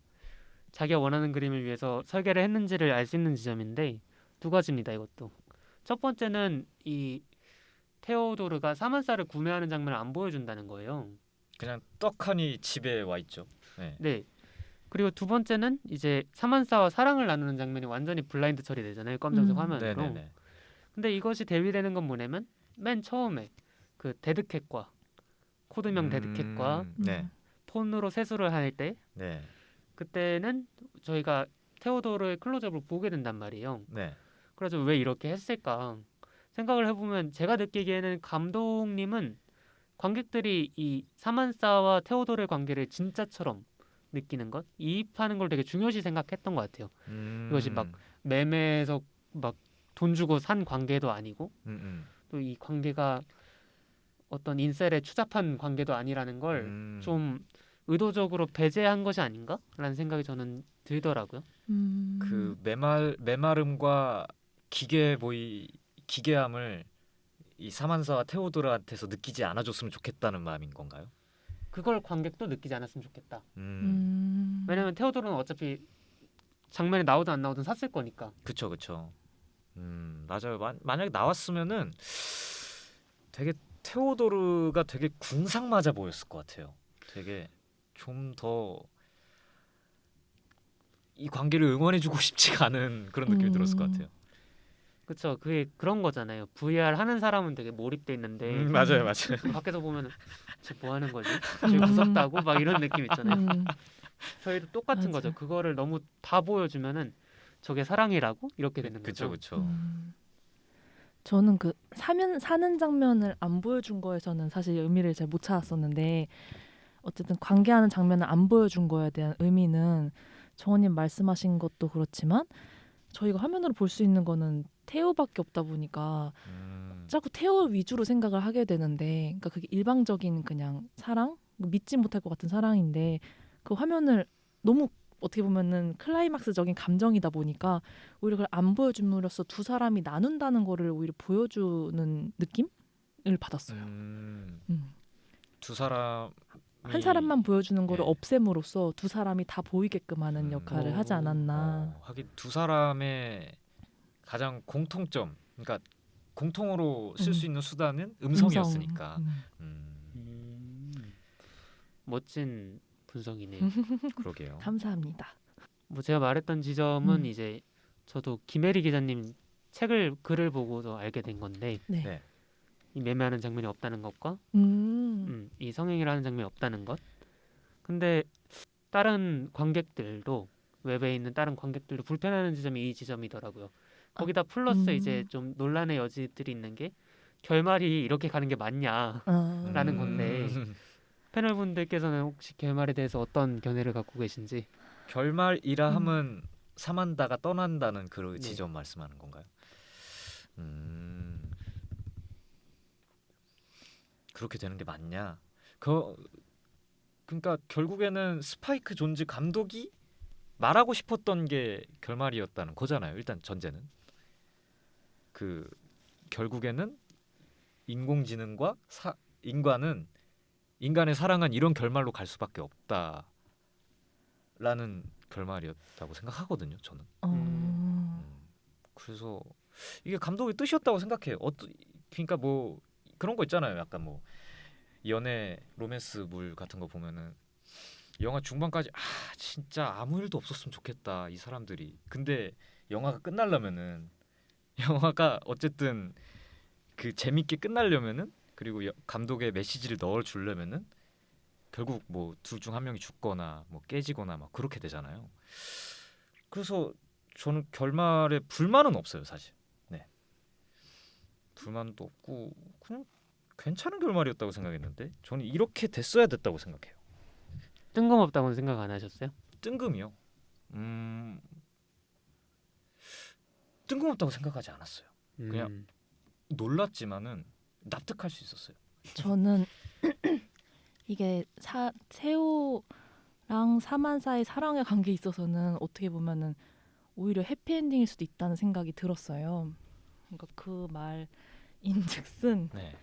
자기가 원하는 그림을 위해서 설계를 했는지를 알 수 있는 지점인데 두 가지입니다. 이것도 첫 번째는 이 테오도르가 사만사를 구매하는 장면을 안 보여준다는 거예요. 그냥 떡하니 집에 와 있죠. 네. 네. 그리고 두 번째는 이제 사만사와 사랑을 나누는 장면이 완전히 블라인드 처리되잖아요. 검정색 화면으로. 네네네. 근데 이것이 대비되는 건 뭐냐면 맨 처음에 그 데드캣과 코드명 데드캣과 네. 폰으로 세수를 할 때 네. 그때는 저희가 테오도르의 클로즈업을 보게 된단 말이에요. 네. 그래서 왜 이렇게 했을까 생각을 해보면 제가 느끼기에는 감독님은 관객들이 이 사만사와 테오도르의 관계를 진짜처럼 느끼는 것, 이입하는 걸 되게 중요시 생각했던 것 같아요. 이것이 막 매매에서 막 돈 주고 산 관계도 아니고 또 이 관계가 어떤 인셀에 추잡한 관계도 아니라는 걸 좀 의도적으로 배제한 것이 아닌가라는 생각이 저는 들더라고요. 그 메마름과 기괴함을 이 사만사와 테오도르한테서 느끼지 않아줬으면 좋겠다는 마음인 건가요? 그걸 관객도 느끼지 않았으면 좋겠다. 왜냐면 테오도르는 어차피 장면에 나오든 안 나오든 샀을 거니까. 그쵸. 맞아요. 만약에 나왔으면은 되게 테오도르가 되게 궁상맞아 보였을 것 같아요. 되게 좀 더 이 관계를 응원해주고 싶지가 않은 그런 느낌이 들었을 것 같아요. 그쵸. 그게 그런 거잖아요. VR 하는 사람은 되게 몰입돼 있는데 맞아요. 밖에서 보면은 쟤 뭐 하는 거지? 쟤 무섭다고 막 이런 느낌 있잖아요. 저희도 똑같은 맞아. 거죠. 그거를 너무 다 보여주면은 저게 사랑이라고 이렇게 되는 거죠. 그쵸. 저는 그 사는 장면을 안 보여준 거에서는 사실 의미를 잘 못 찾았었는데 어쨌든 관계하는 장면을 안 보여준 거에 대한 의미는 정원님 말씀하신 것도 그렇지만 저희가 화면으로 볼 수 있는 거는 테오밖에 없다 보니까 자꾸 테오 위주로 생각을 하게 되는데 그러니까 그게 일방적인 그냥 사랑? 믿지 못할 것 같은 사랑인데 그 화면을 너무 어떻게 보면은 클라이막스적인 감정이다 보니까 오히려 그걸 안 보여줌으로써 두 사람이 나눈다는 거를 오히려 보여주는 느낌을 받았어요. 두 사람 한 사람만 보여주는 거를 예. 없앰으로써 두 사람이 다 보이게끔 하는 역할을 하지 않았나. 하긴 두 사람의 가장 공통점, 그러니까 공통으로 쓸 수 있는 수단은 음성이었으니까. 멋진 분석이네요. 그러게요. 감사합니다. 뭐 제가 말했던 지점은 이제 저도 김혜리 기자님 글을 보고서 알게 된 건데 네. 이 매매하는 장면이 없다는 것과 이 성행위라는 장면이 없다는 것. 근데 다른 관객들도 웹에 있는 다른 관객들도 불편해하는 지점이 이 지점이더라고요. 거기다 플러스 이제 좀 논란의 여지들이 있는 게 결말이 이렇게 가는 게 맞냐라는 건데 패널분들께서는 혹시 결말에 대해서 어떤 견해를 갖고 계신지. 결말이라 함은 사만다가 떠난다는 그 네. 지점 말씀하는 건가요? 그렇게 되는 게 맞냐? 그러니까 결국에는 스파이크 존즈 감독이 말하고 싶었던 게 결말이었다는 거잖아요. 일단 전제는 그 결국에는 인공지능과 인간의 사랑은 이런 결말로 갈 수밖에 없다라는 결말이었다고 생각하거든요. 저는. 그래서 이게 감독의 뜻이었다고 생각해요. 그러니까 뭐 그런 거 있잖아요. 약간 뭐 연애 로맨스물 같은 거 보면은 영화 중반까지 진짜 아무 일도 없었으면 좋겠다 이 사람들이. 근데 영화가 끝나려면은 영화가 어쨌든 그 재밌게 끝나려면은 그리고 감독의 메시지를 넣어주려면은 결국 뭐 둘 중 한 명이 죽거나 뭐 깨지거나 막 그렇게 되잖아요. 그래서 저는 결말에 불만은 없어요 사실. 네. 불만도 없고 그냥 괜찮은 결말이었다고 생각했는데 저는 이렇게 됐어야 됐다고 생각해요. 뜬금없다고는 생각 안 하셨어요? 뜬금이요? 뜬금없다고 생각하지 않았어요. 그냥 놀랐지만은 납득할 수 있었어요. 저는 이게 태호랑 사만사의 사랑의 관계에 있어서는 어떻게 보면은 오히려 해피엔딩일 수도 있다는 생각이 들었어요. 그러니까 그 말인즉슨 네.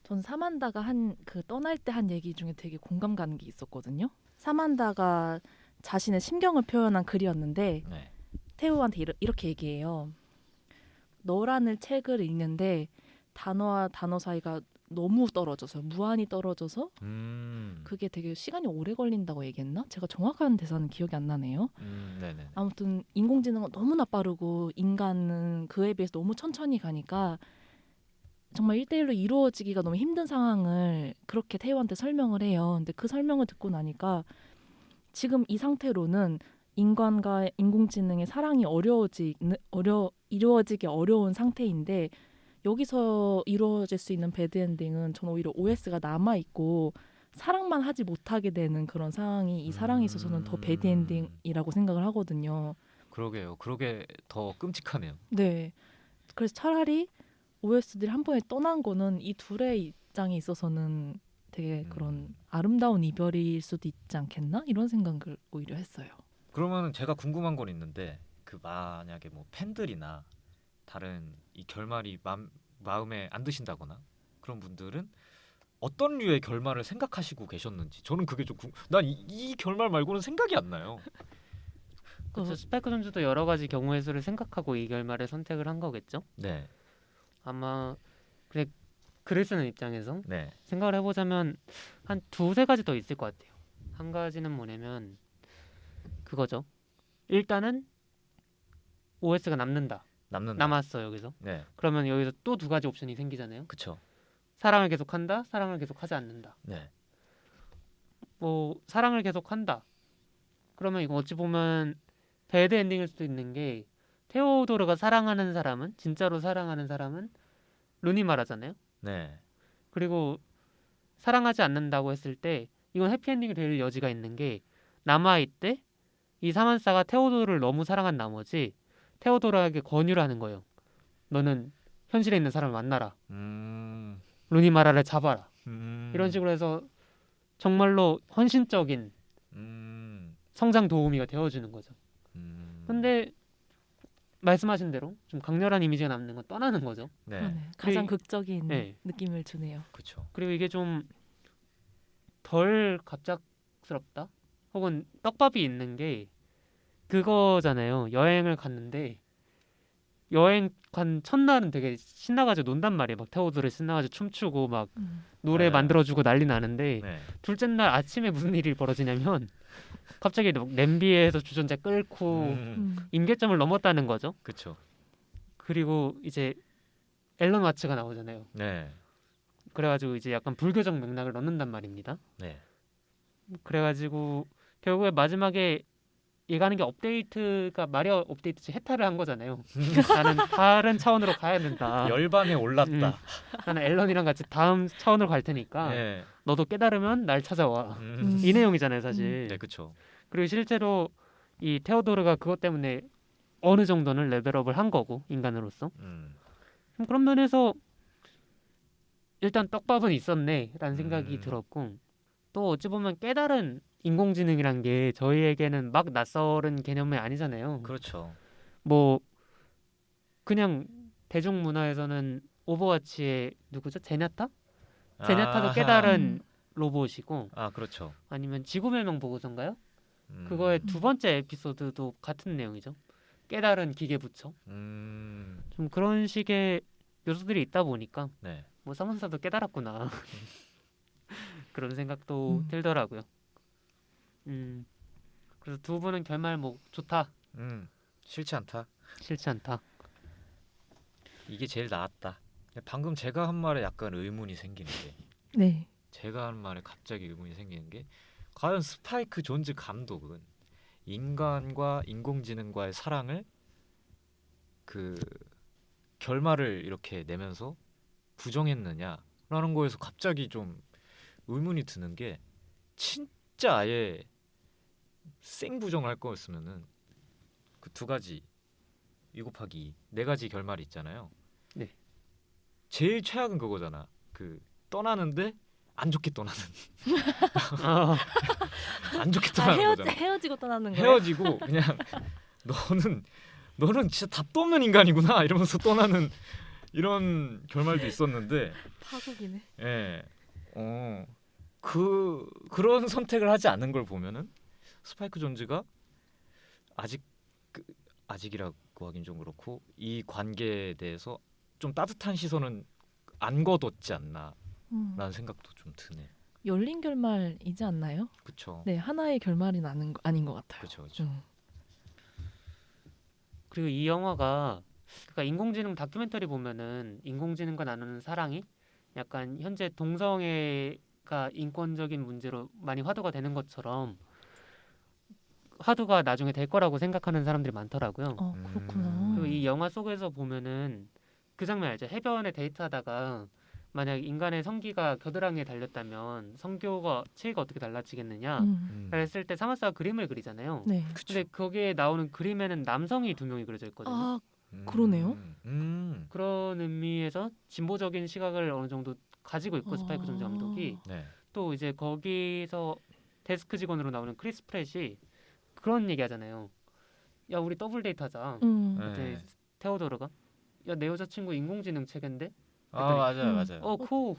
전 사만다가 그 떠날 때 한 얘기 중에 되게 공감 가는 게 있었거든요. 사만다가 자신의 심경을 표현한 글이었는데 네. 태호한테 이렇게 얘기해요. 너라는 책을 읽는데 단어와 단어 사이가 너무 떨어져서 무한히 떨어져서 그게 되게 시간이 오래 걸린다고 얘기했나? 제가 정확한 대사는 기억이 안 나네요. 네네. 아무튼 인공지능은 너무나 빠르고 인간은 그에 비해서 너무 천천히 가니까 정말 1대1로 이루어지기가 너무 힘든 상황을 그렇게 태호한테 설명을 해요. 근데 그 설명을 듣고 나니까 지금 이 상태로는 인간과 인공지능의 사랑이 이루어지기 어려운 상태인데 여기서 이루어질 수 있는 배드엔딩은 저는 오히려 OS가 남아있고 사랑만 하지 못하게 되는 그런 상황이 이 사랑에 있어서는 더 배드엔딩이라고 생각을 하거든요. 그러게요. 그러게 더 끔찍하네요. 네. 그래서 차라리 OS들이 한 번에 떠난 거는 이 둘의 입장에 있어서는 되게 그런 아름다운 이별일 수도 있지 않겠나? 이런 생각을 오히려 했어요. 그러면 제가 궁금한 건 있는데 그 만약에 뭐 팬들이나 다른 이 결말이 마음에 안 드신다거나 그런 분들은 어떤 류의 결말을 생각하시고 계셨는지 저는 그게 좀 난 이 결말 말고는 생각이 안 나요. 그렇죠. 스파이크 선수도 여러 가지 경우의 수를 생각하고 이 결말을 선택을 한 거겠죠. 네. 아마 그래 글을 쓰는 입장에서 네. 생각을 해보자면 한 두세 가지 더 있을 것 같아요. 한 가지는 뭐냐면 그거죠. 일단은 OS가 남는다. 남았어 여기서. 네. 그러면 여기서 또 두 가지 옵션이 생기잖아요. 그쵸. 사랑을 계속한다, 사랑을 계속하지 않는다. 네. 뭐 사랑을 계속한다. 그러면 이거 어찌 보면 배드 엔딩일 수도 있는 게 테오도르가 사랑하는 사람은 진짜로 사랑하는 사람은 루니마라잖아요. 네. 그리고 사랑하지 않는다고 했을 때 이건 해피엔딩이 될 여지가 있는 게 남아있대 이 사만사가 테오도르를 너무 사랑한 나머지 테오도르에게 권유를 하는 거예요. 너는 현실에 있는 사람을 만나라. 루니마라를 잡아라. 이런 식으로 해서 정말로 헌신적인 성장 도우미가 되어주는 거죠. 근데 말씀하신 대로 좀 강렬한 이미지가 남는 건 떠나는 거죠. 네. 네. 가장 그리고- 극적인 네. 느낌을 주네요. 그쵸. 그리고 이게 좀 덜 갑작스럽다? 혹은 떡밥이 있는 게 그거잖아요. 여행을 갔는데 여행 간 첫날은 되게 신나가지고 논단 말이에요. 막 테오도르 신나가지고 춤추고 막 노래 네. 만들어주고 난리 나는데 네. 둘째 날 아침에 무슨 일이 벌어지냐면 갑자기 막 냄비에서 주전자 끓고 임계점을 넘었다는 거죠. 그쵸. 그리고 이제 앨런 와츠가 나오잖아요. 네. 그래가지고 이제 약간 불교적 맥락을 넣는단 말입니다. 네. 그래가지고 결국에 마지막에 얘가 하는 게 업데이트가 마리아 업데이트 해탈을 한 거잖아요. 나는 다른 차원으로 가야 된다. 열반에 올랐다. 나는 앨런이랑 같이 다음 차원으로 갈 테니까 네. 너도 깨달으면 날 찾아와. 이 내용이잖아요, 사실. 네, 그쵸. 그리고 실제로 이 테오도르가 그것 때문에 어느 정도는 레벨업을 한 거고 인간으로서. 그런 면에서 일단 떡밥은 있었네라는 생각이 들었고 또 어찌 보면 깨달은 인공지능이란 게 저희에게는 막 낯설은 개념이 아니잖아요. 그렇죠. 뭐 그냥 대중문화에서는 오버워치의 누구죠? 제냐타? 제냐타도 깨달은 로봇이고 아, 그렇죠. 아니면 지구멸망 보고서인가요? 그거의 두 번째 에피소드도 같은 내용이죠. 깨달은 기계 부처. 좀 그런 식의 요소들이 있다 보니까 네. 뭐 사문사도 깨달았구나 그런 생각도 들더라고요. 그래서 두 분은 결말 뭐 좋다, 싫지 않다. 싫지 않다. 이게 제일 나았다. 방금 제가 한 말에 약간 의문이 생기는 게 네. 제가 한 말에 갑자기 의문이 생기는 게 과연 스파이크 존즈 감독은 인간과 인공지능과의 사랑을 그 결말을 이렇게 내면서 부정했느냐라는 거에서 갑자기 좀 의문이 드는 게 진짜 아예 생 부정할 거였으면은 그 두 가지 2 곱하기 2 네 가지 결말이 있잖아요. 네. 제일 최악은 그거잖아. 그 떠나는데 안 좋게 떠나는. 아, 안 좋게 떠나는 거잖아. 헤어지고 떠나는 거예요? 헤어지고 그냥 너는 진짜 답도 없는 인간이구나 이러면서 떠나는 이런 결말도 있었는데 파국이네. 예. 그런 선택을 하지 않는 걸 보면은 스파이크 존즈가 아직이라고 하긴 좀 그렇고 이 관계에 대해서 좀 따뜻한 시선은 안 거뒀지 않나라는 생각도 좀 드네. 열린 결말이지 않나요? 그렇죠. 네, 하나의 결말이 아닌 것 같아요. 그렇죠. 그리고 이 영화가 그러니까 인공지능 다큐멘터리 보면은 인공지능과 나누는 사랑이 약간 현재 동성애가 인권적인 문제로 많이 화두가 되는 것처럼 화두가 나중에 될 거라고 생각하는 사람들이 많더라고요. 그렇구나. 그리고 이 영화 속에서 보면은 그 장면 알죠? 해변에 데이트하다가 만약 인간의 성기가 겨드랑이에 달렸다면 성교가 체위가 어떻게 달라지겠느냐 했을 때 사마사가 그림을 그리잖아요. 네. 근데 거기에 나오는 그림에는 남성이 2명이 그려져 있거든요. 아, 그러네요. 그런 의미에서 진보적인 시각을 어느 정도 가지고 있고 스파이크 존즈 감독이 네. 또 이제 거기서 데스크 직원으로 나오는 크리스 프렛이 그런 얘기 하잖아요. 야 우리 더블 데이트 하자. 그때 테오도르가 야 내 여자친구 인공지능 체계인데 맞아요. 코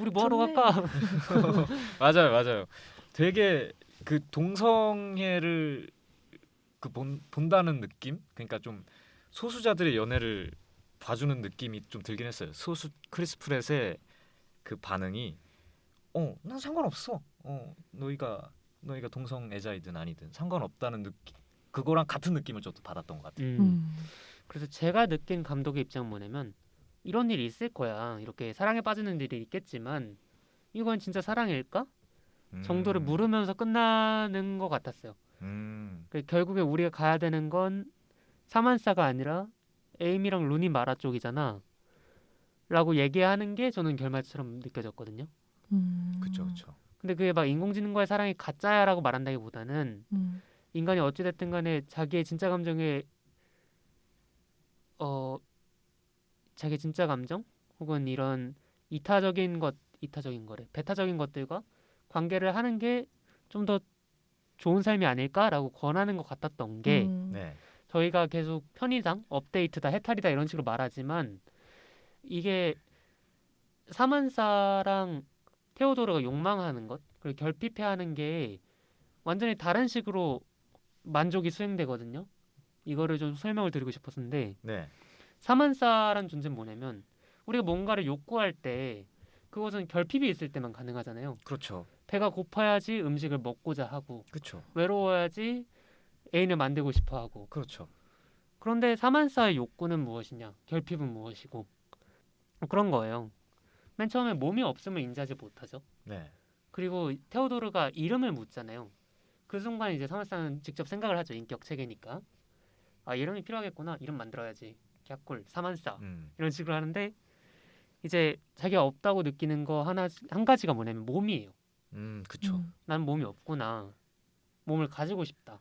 우리 뭐하러 좋네. 갈까? 맞아요. 되게 그 동성애를 본다는 느낌? 그러니까 좀 소수자들의 연애를 봐주는 느낌이 좀 들긴 했어요. 크리스 프렛의 그 반응이 난 상관없어. 너희가 동성애자이든 아니든 상관없다는 느낌. 그거랑 같은 느낌을 저도 받았던 것 같아요. 그래서 제가 느낀 감독의 입장은 뭐냐면 이런 일이 있을 거야. 이렇게 사랑에 빠지는 일이 있겠지만 이건 진짜 사랑일까? 정도를 물으면서 끝나는 것 같았어요. 결국에 우리가 가야 되는 건 사만사가 아니라 에이미랑 루니 마라 쪽이잖아. 라고 얘기하는 게 저는 결말처럼 느껴졌거든요. 그렇죠. 근데 그게 막 인공지능과의 사랑이 가짜야라고 말한다기보다는 인간이 어찌됐든 간에 자기의 진짜 감정에 자기 진짜 감정 혹은 이런 배타적인 것들과 관계를 하는 게 좀 더 좋은 삶이 아닐까라고 권하는 것 같았던 게 네. 저희가 계속 편의상 업데이트다 해탈이다 이런 식으로 말하지만 이게 사만사랑 테오도르가 욕망하는 것 그리고 결핍해하는 게 완전히 다른 식으로 만족이 수행되거든요. 이거를 좀 설명을 드리고 싶었는데 네. 사만사란 존재는 뭐냐면 우리가 뭔가를 욕구할 때 그것은 결핍이 있을 때만 가능하잖아요. 그렇죠. 배가 고파야지 음식을 먹고자 하고 그렇죠. 외로워야지 애인을 만들고 싶어 하고 그렇죠. 그런데 사만사의 욕구는 무엇이냐 결핍은 무엇이고 그런 거예요. 맨 처음에 몸이 없음을 인지하지 못하죠. 네. 그리고 테오도르가 이름을 묻잖아요. 그 순간 이제 사만사는 직접 생각을 하죠. 인격 체계니까 이름이 필요하겠구나. 이름 만들어야지. 갸꿀 사만사 이런 식으로 하는데 이제 자기가 없다고 느끼는 거 한 가지가 뭐냐면 몸이에요. 그렇죠. 난 몸이 없구나. 몸을 가지고 싶다.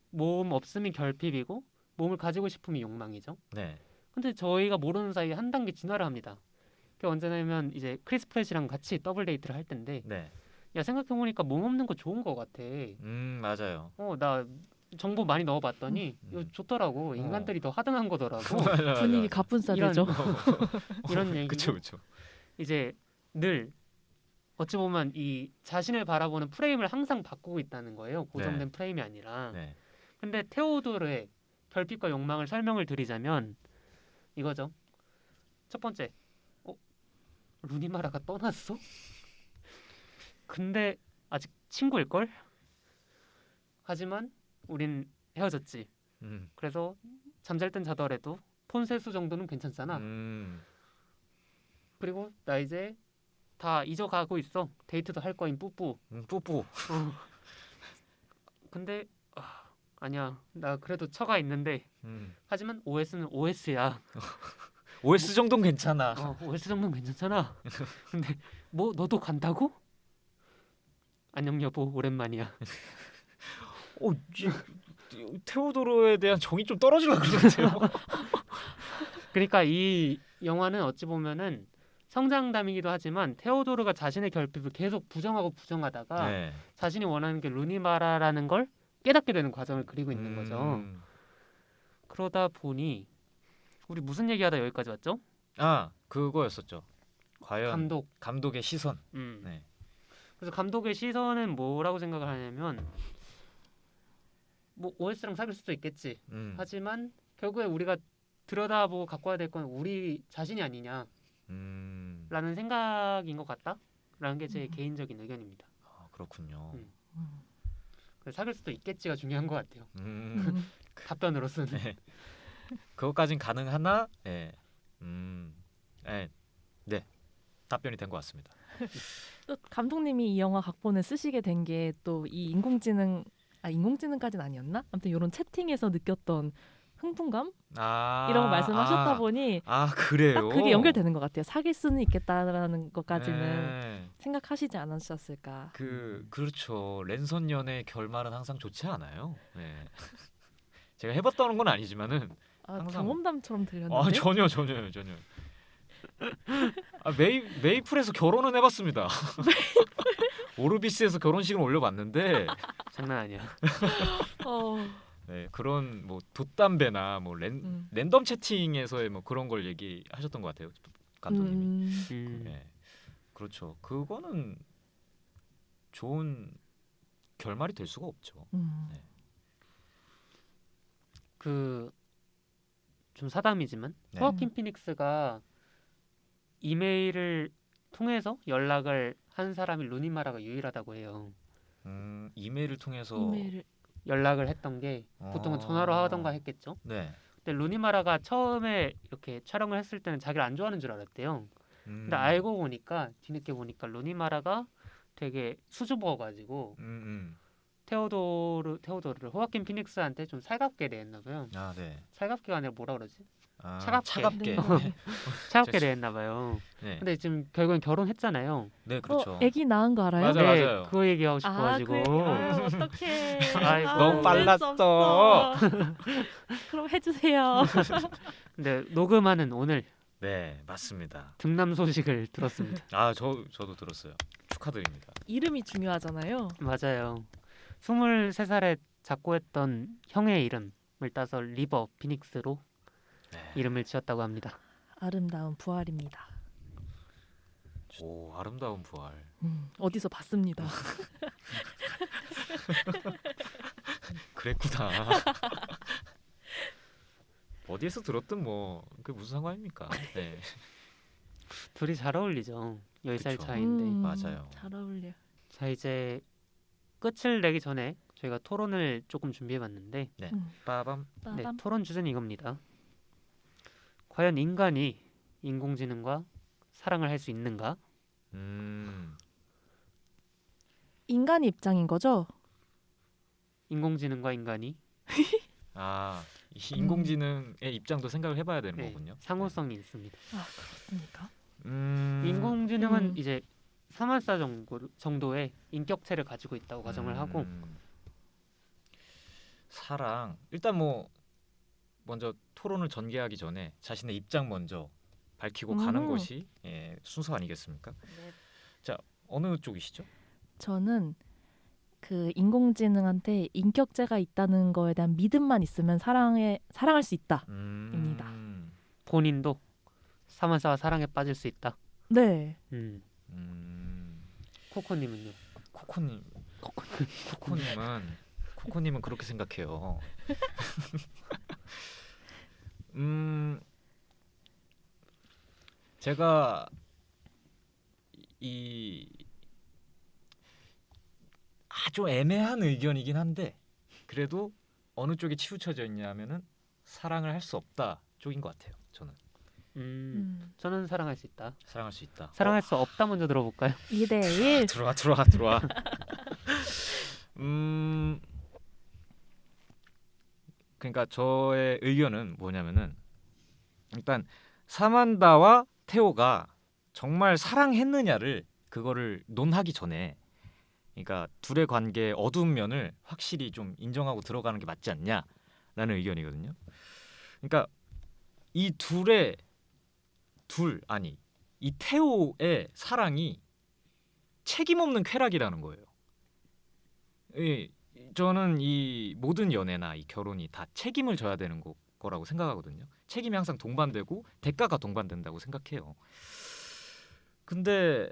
몸 없음이 결핍이고 몸을 가지고 싶음이 욕망이죠. 네. 근데 저희가 모르는 사이에 한 단계 진화를 합니다. 그게 언제냐면 이제 크리스 프렛이랑 같이 더블 데이트를 할 텐데 네. 야 생각해보니까 몸 없는 거 좋은 거 같아. 맞아요. 나 정보 많이 넣어봤더니 이거 좋더라고. 인간들이 더 하등한 거더라고. 분위기 가뿐싸대죠. 이런 얘기고 그렇죠. 이제 늘 어찌 보면 이 자신을 바라보는 프레임을 항상 바꾸고 있다는 거예요. 고정된 프레임이 아니라. 네. 근데 테오도르의 결핍과 욕망을 설명을 드리자면 이거죠. 첫 번째, 루니마라가 떠났어? 근데 아직 친구일걸? 하지만 우린 헤어졌지. 그래서 잠잘 땐 자더라도 폰 세수 정도는 괜찮잖아. 그리고 나 이제 다 잊어가고 있어. 데이트도 할 거임 뿌뿌. 뿌뿌. 근데 아니야. 나 그래도 처가 있는데. 하지만 OS는 OS야. OS 정도는 괜찮아. OS 정도는 괜찮잖아. 근데 뭐 너도 간다고? 안녕 여보 오랜만이야. 테오도르에 대한 정이 좀 떨어지려고 그러는데요. 그러니까 이 영화는 어찌 보면은 성장담이기도 하지만 테오도르가 자신의 결핍을 계속 부정하고 부정하다가 네. 자신이 원하는 게 루니마라라는 걸 깨닫게 되는 과정을 그리고 있는 거죠. 그러다 보니 우리 무슨 얘기하다 여기까지 왔죠? 아 그거였었죠. 과연 감독. 감독의 시선. 음. 네. 그래서 감독의 시선은 뭐라고 생각을 하냐면 뭐 OS랑 사귈 수도 있겠지. 하지만 결국에 우리가 들여다보고 갖고 와야 될 건 우리 자신이 아니냐라는 생각인 것 같다라는 게 제 개인적인 의견입니다. 아, 그렇군요. 그래서 사귈 수도 있겠지가 중요한 것 같아요. 답변으로서는. 네. 그것까진 가능하나? 네. 네. 네. 답변이 된 것 같습니다. 또 감독님이 이 영화 각본을 쓰시게 된 게 또 이 인공지능까지는 아니었나? 아무튼 이런 채팅에서 느꼈던 흥분감 이런 거 말씀하셨다 보니 그래요. 딱 그게 연결되는 것 같아요. 사귈 수는 있겠다라는 것까지는 네. 생각하시지 않으셨을까? 그렇죠. 랜선 연의 결말은 항상 좋지 않아요. 네. 제가 해봤다는 건 아니지만은 항상- 경험담처럼 들렸는데. 전혀요. 메이플에서 결혼은 해봤습니다. 오르비스에서 결혼식을 올려봤는데 장난 아니야. 네, 그런 뭐 돛담배나 뭐 랜덤 채팅에서의 뭐 그런 걸 얘기하셨던 것 같아요, 감독님이. 네, 그렇죠. 그거는 좋은 결말이 될 수가 없죠. 네. 그 좀 사담이지만 네. 호아킨 피닉스가 이메일을 통해서 연락을 한 사람이 루니마라가 유일하다고 해요. 이메일을 통해서 연락을 했던 게 보통은 전화로 하던가 했겠죠. 네. 근데 루니마라가 처음에 이렇게 촬영을 했을 때는 자기를 안 좋아하는 줄 알았대요. 근데 알고 보니까 뒤늦게 보니까 루니마라가 되게 수줍어가지고 테오도르를 호아킨 피닉스한테 좀 살갑게 대했나 봐요. 아, 네. 살갑게가 아니라 뭐라 그러지? 차갑게. 차갑게 대했나 봐요. 네. 근데 지금 결국엔 결혼했잖아요. 네, 그렇죠. 아기 낳은 거 알아요? 맞아요. 그거 얘기하고 싶어가지고. 어떡해. 아이고. 너무 빨랐어. 그럼 해주세요. 근데 녹음하는 오늘 네, 맞습니다. 등남 소식을 들었습니다. 저도 들었어요. 축하드립니다. 이름이 중요하잖아요. 맞아요. 23살에 작고했던 형의 이름을 따서 리버 피닉스로 네. 이름을 지었다고 합니다. 아름다운 부활입니다. 오, 아름다운 부활. 어디서 봤습니다. 그랬구나. 어디에서 들었든 뭐 그게 무슨 상관입니까? 네. 둘이 잘 어울리죠. 10살 그쵸. 차이인데. 맞아요. 잘 어울려. 자, 이제 끝을 내기 전에 저희가 토론을 조금 준비해봤는데 빠밤. 네, 토론 주제는 이겁니다. 과연 인간이 인공지능과 사랑을 할 수 있는가? 인간의 입장인 거죠? 인공지능과 인간이 이 인공지능의 입장도 생각을 해봐야 되는 네, 거군요. 상호성이 있습니다. 그렇습니까? 인공지능은 이제 3만사 정도의 인격체를 가지고 있다고 가정을 하고 사랑 일단 뭐 먼저 토론을 전개하기 전에 자신의 입장 먼저 밝히고 가는 것이 순서 아니겠습니까? 네. 자, 어느 쪽이시죠? 저는 그 인공지능한테 인격체가 있다는 거에 대한 믿음만 있으면 사랑할 수 있다입니다. 본인도 3만사와 사랑에 빠질 수 있다. 네. 코코님은요? 코코님은 그렇게 생각해요. 제가 아주 애매한 의견이긴 한데 그래도 어느 쪽에 치우쳐져 있냐면은 사랑을 할 수 없다 쪽인 것 같아요. 저는 저는 사랑할 수 있다. 사랑할 수 있다. 사랑할 수 없다 먼저 들어볼까요? 2대1. 들어와. 그러니까 저의 의견은 뭐냐면은 일단 사만다와 테오가 정말 사랑했느냐를 그거를 논하기 전에 그러니까 둘의 관계의 어두운 면을 확실히 좀 인정하고 들어가는 게 맞지 않냐라는 의견이거든요. 그러니까 이 둘의 이 태호의 사랑이 책임 없는 쾌락이라는 거예요. 저는 이 모든 연애나 이 결혼이 다 책임을 져야 되는 거라고 생각하거든요. 책임이 항상 동반되고 대가가 동반된다고 생각해요. 근데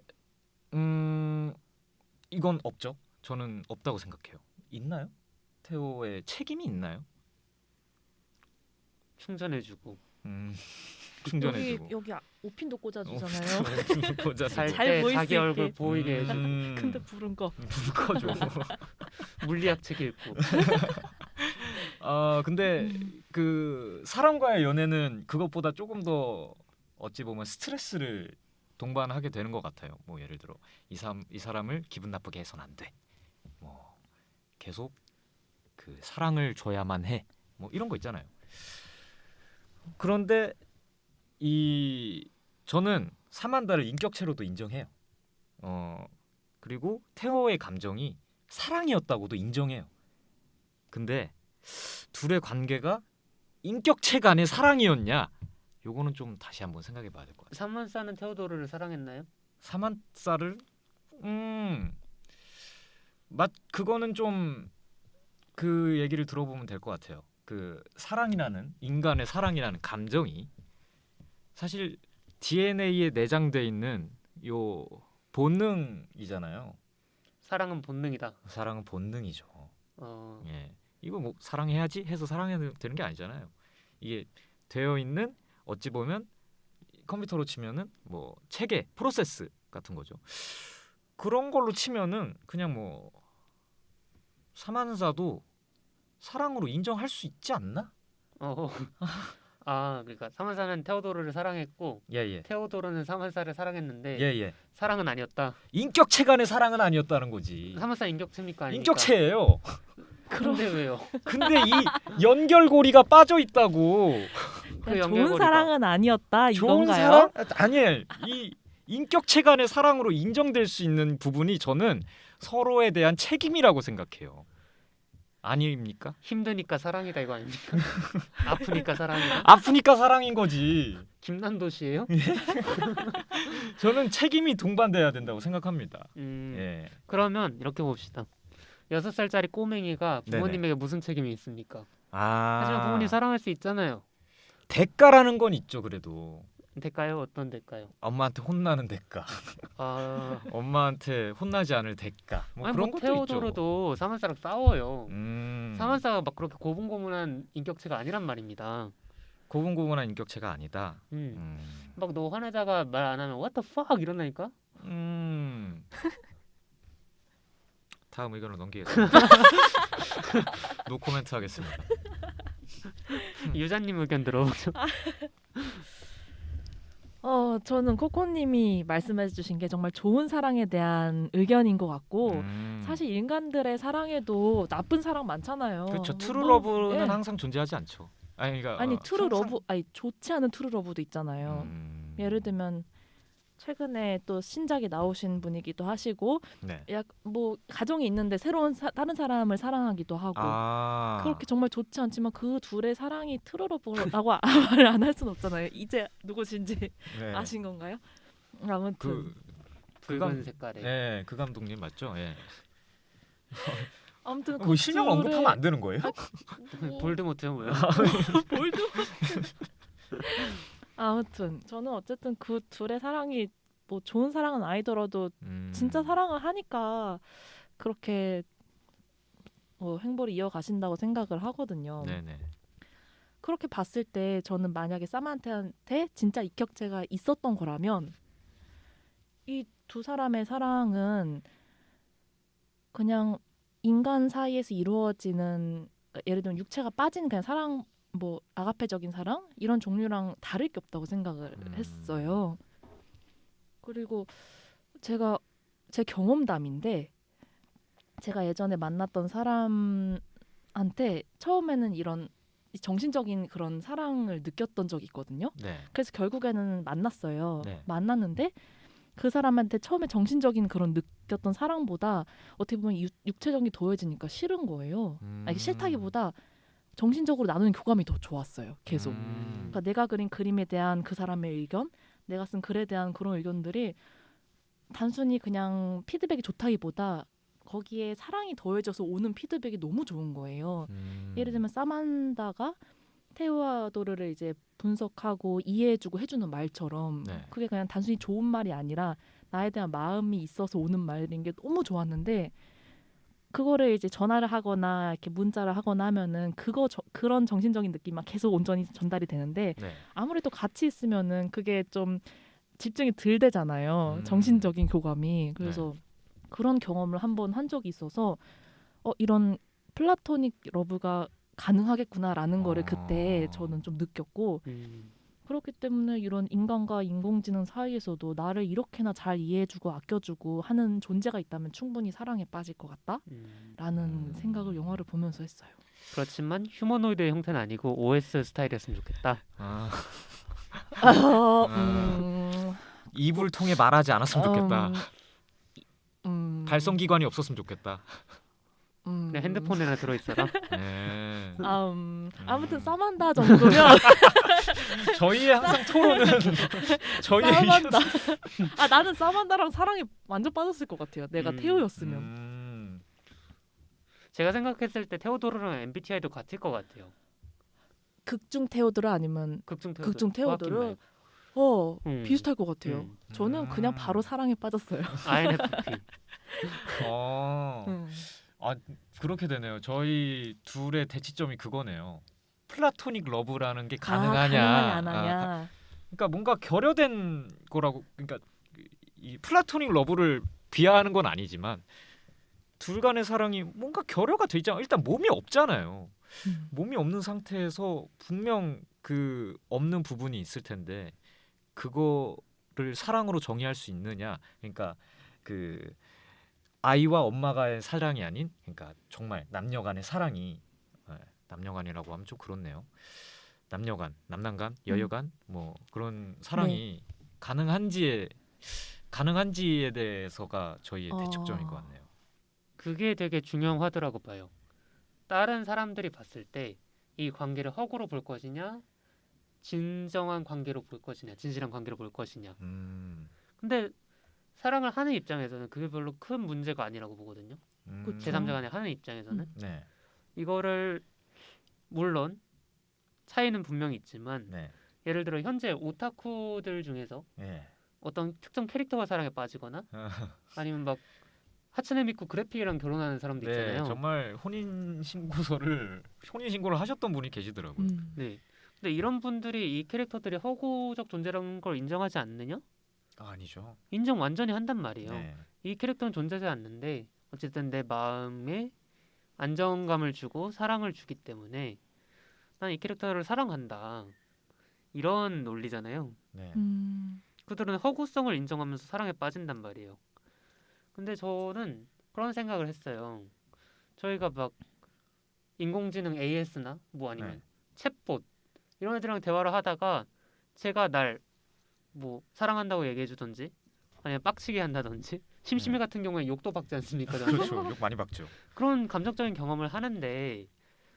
이건 없죠. 저는 없다고 생각해요. 있나요? 태호의 책임이 있나요? 충전해주고 충전해주고 여기 오핀도 꽂아주잖아요. 잘 잘 때 보일 자기 수 얼굴 있게. 보이게 해주고 근데 부른 거. 불 꺼줘. 물리학 책 읽고 근데 그 사람과의 연애는 그것보다 조금 더 어찌 보면 스트레스를 동반하게 되는 것 같아요. 뭐 예를 들어 이 사람을 기분 나쁘게 해서는 안 돼. 뭐 계속 그 사랑을 줘야만 해. 뭐 이런 거 있잖아요. 그런데 저는 사만다를 인격체로도 인정해요. 그리고 태호의 감정이 사랑이었다고도 인정해요. 근데 둘의 관계가 인격체 간의 사랑이었냐? 요거는 좀 다시 한번 생각해 봐야 될 것 같아요. 사만사는 테오도르를 사랑했나요? 사만사를 그거는 좀 그 얘기를 들어보면 될 것 같아요. 그 사랑이라는 인간의 사랑이라는 감정이 사실 DNA에 내장돼 있는 요 본능이잖아요. 사랑은 본능이다. 사랑은 본능이죠. 어, 예, 이거 뭐 사랑해야지 해서 사랑해야 되는 게 아니잖아요. 이게 되어 있는 어찌 보면 컴퓨터로 치면은 뭐 체계, 프로세스 같은 거죠. 그런 걸로 치면은 그냥 뭐 사만사도 사랑으로 인정할 수 있지 않나? 그러니까 사만사는 테오도르를 사랑했고 예예. 테오도르는 사만사를 사랑했는데 예예. 사랑은 아니었다. 인격체 간의 사랑은 아니었다는 거지. 사만사 인격체입니까? 아닙니까? 인격체예요. 그런데 왜요? 근데 이 연결고리가 빠져 있다고. 그 좋은 연결고리가. 사랑은 아니었다 좋은 이건가요? 사랑? 아니에요. 이 인격체 간의 사랑으로 인정될 수 있는 부분이 저는 서로에 대한 책임이라고 생각해요. 아닙니까? 힘드니까 사랑이다 이거 아닙니까? 아프니까 사랑이다. 아프니까 사랑인 거지. 김난도 씨예요? 저는 책임이 동반돼야 된다고 생각합니다. 예. 그러면 이렇게 봅시다. 6살짜리 꼬맹이가 부모님에게 무슨 책임이 있습니까? 하지만 부모님 사랑할 수 있잖아요. 대가라는 건 있죠. 그래도 대가요? 어떤 대가요? 엄마한테 혼나는 대가, 엄마한테 혼나지 않을 대가, 뭐 아니, 그런 뭐 것도 있죠. 테오도르도 사만사랑 싸워요. 음. 사만사가 막 그렇게 고분고분한 인격체가 아니란 말입니다. 고분고분한 인격체가 아니다. 막 너 화내다가 말 안 하면 what the fuck 이런다니까? 다음 의견을 넘기겠습니다. 노 코멘트 하겠습니다. 유자님 의견 들어보죠. 저는 코코님이 말씀해주신 게 정말 좋은 사랑에 대한 의견인 것 같고 사실 인간들의 사랑에도 나쁜 사랑 많잖아요. 그렇죠. 뭐, 트루러브는 예. 항상 존재하지 않죠. 그러니까 아니 트루러브, 항상... 아니 좋지 않은 트루러브도 있잖아요. 예를 들면 최근에 또 신작이 나오신 분이기도 하시고, 네. 뭐 가정이 있는데 새로운 다른 사람을 사랑하기도 하고 그렇게 정말 좋지 않지만 그 둘의 사랑이 트루러브라고 말을 안 할 수는 없잖아요. 이제 누구신지 네. 아신 건가요? 아무튼 붉은 색깔의. 네, 그 감독님 맞죠? 예. 아무튼 그 실명 언급하면 안 되는 거예요? 볼드모트요 뭐야? 아무튼 저는 어쨌든 그 둘의 사랑이 뭐 좋은 사랑은 아니더라도 진짜 사랑을 하니까 그렇게 행보를 이어가신다고 생각을 하거든요. 네네. 그렇게 봤을 때 저는 만약에 사만한테 진짜 인격체가 있었던 거라면 이 두 사람의 사랑은 그냥 인간 사이에서 이루어지는, 예를 들면 육체가 빠진 그냥 사랑, 뭐 아가페적인 사랑 이런 종류랑 다를 게 없다고 생각을 했어요. 그리고 제가 제 경험담인데 제가 예전에 만났던 사람한테 처음에는 이런 정신적인 그런 사랑을 느꼈던 적이 있거든요. 네. 그래서 결국에는 만났어요. 네. 만났는데 그 사람한테 처음에 정신적인 그런 느꼈던 사랑보다 어떻게 보면 육체적인 게 더해지니까 싫은 거예요. 아니, 싫다기보다 정신적으로 나누는 교감이 더 좋았어요. 계속. 그러니까 내가 그린 그림에 대한 그 사람의 의견, 내가 쓴 글에 대한 그런 의견들이 단순히 그냥 피드백이 좋다기보다 거기에 사랑이 더해져서 오는 피드백이 너무 좋은 거예요. 예를 들면 사만다가 테오도르를 이제 분석하고 이해해주고 해주는 말처럼 네. 그게 그냥 단순히 좋은 말이 아니라 나에 대한 마음이 있어서 오는 말인 게 너무 좋았는데 그거를 이제 전화를 하거나 이렇게 문자를 하거나 하면은 그런 정신적인 느낌만 계속 온전히 전달이 되는데 네. 아무래도 같이 있으면은 그게 좀 집중이 덜 되잖아요. 정신적인 교감이. 그래서 그런 경험을 한번 한 적이 있어서 이런 플라토닉 러브가 가능하겠구나라는 거를 그때 저는 좀 느꼈고 그렇기 때문에 이런 인간과 인공지능 사이에서도 나를 이렇게나 잘 이해해주고 아껴주고 하는 존재가 있다면 충분히 사랑에 빠질 것 같다라는 생각을 영화를 보면서 했어요. 그렇지만 휴머노이드의 형태는 아니고 OS 스타일이었으면 좋겠다. 입을 통해 말하지 않았으면 좋겠다. 발성 기관이 없었으면 좋겠다. 그냥 핸드폰에나 들어있어라. 네. 아무튼 사만다 정도면 저희의 항상 토론은 저희의 사만다. 나는 사만다랑 사랑에 완전 빠졌을 것 같아요. 내가 테오였으면. 제가 생각했을 때 테오도르랑 MBTI도 같을 것 같아요. 극중 테오도르 아니면 극중 테오도르? 비슷할 것 같아요. 저는 그냥 바로 사랑에 빠졌어요. INFP. 그렇게 되네요. 저희 둘의 대치점이 그거네요. 플라토닉 러브라는 게 가능하냐, 가능하냐 안 하냐. 그러니까 뭔가 결여된 거라고. 그러니까 이 플라토닉 러브를 비하하는 건 아니지만 둘 간의 사랑이 뭔가 결여가 돼 있잖아요. 일단 몸이 없잖아요. 몸이 없는 상태에서 분명 그 없는 부분이 있을 텐데 그거를 사랑으로 정의할 수 있느냐? 그러니까 그 아이와 엄마가의 사랑이 아닌, 그러니까 정말 남녀간의 사랑이, 남녀간이라고 하면 좀 그렇네요. 남녀간, 남남간, 여여간 뭐 그런 사랑이 가능한지에 대해서가 저희의 대척점인 것 같네요. 그게 되게 중요하더라고 봐요. 다른 사람들이 봤을 때 이 관계를 허구로 볼 것이냐, 진정한 관계로 볼 것이냐, 진실한 관계로 볼 것이냐. 근데 사랑을 하는 입장에서는 그게 별로 큰 문제가 아니라고 보거든요. 제3자 간에 하는 입장에서는 이거를 물론 차이는 분명히 있지만 예를 들어 현재 오타쿠들 중에서 어떤 특정 캐릭터가 사랑에 빠지거나 아니면 막 하츠네 미쿠 그래픽이랑 결혼하는 사람도 있잖아요. 정말 혼인 신고를 하셨던 분이 계시더라고요. 네. 근데 이런 분들이 이 캐릭터들이 허구적 존재라는 걸 인정하지 않느냐? 아니죠. 인정 완전히 한단 말이에요. 이 캐릭터는 존재하지 않는데 어쨌든 내 마음에 안정감을 주고 사랑을 주기 때문에 난 이 캐릭터를 사랑한다. 이런 논리잖아요. 그들은 허구성을 인정하면서 사랑에 빠진단 말이에요. 근데 저는 그런 생각을 했어요. 저희가 막 인공지능 AS나 뭐 아니면 챗봇 이런 애들이랑 대화를 하다가 제가 날 뭐 사랑한다고 얘기해 주던지 아니면 빡치게 한다든지 심심해 같은 경우에 욕도 받지 않습니까? 그렇죠. 욕 많이 받죠. 그런 감정적인 경험을 하는데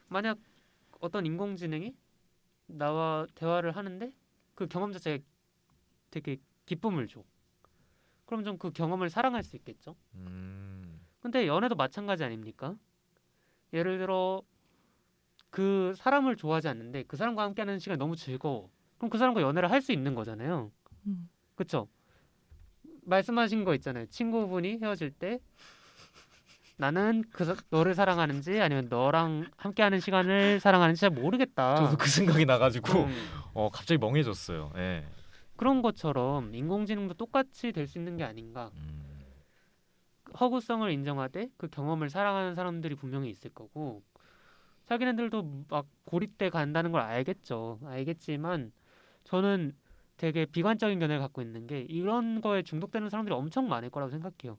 만약 어떤 인공지능이 나와 대화를 하는데 그 경험 자체가 되게 기쁨을 줘. 그럼 좀 그 경험을 사랑할 수 있겠죠? 근데 연애도 마찬가지 아닙니까? 예를 들어 그 사람을 좋아하지 않는데 그 사람과 함께하는 시간이 너무 즐거워. 그럼 그 사람과 연애를 할 수 있는 거잖아요. 그쵸? 말씀하신 거 있잖아요. 친구분이 헤어질 때 나는 너를 사랑하는지 아니면 너랑 함께하는 시간을 사랑하는지 잘 모르겠다. 저도 그 생각이 나가지고 갑자기 멍해졌어요. 그런 것처럼 인공지능도 똑같이 될 수 있는 게 아닌가. 허구성을 인정하되 그 경험을 사랑하는 사람들이 분명히 있을 거고 자기네들도 막 고립돼 간다는 걸 알겠지만 저는 되게 비관적인 견해를 갖고 있는 게 이런 거에 중독되는 사람들이 엄청 많을 거라고 생각해요.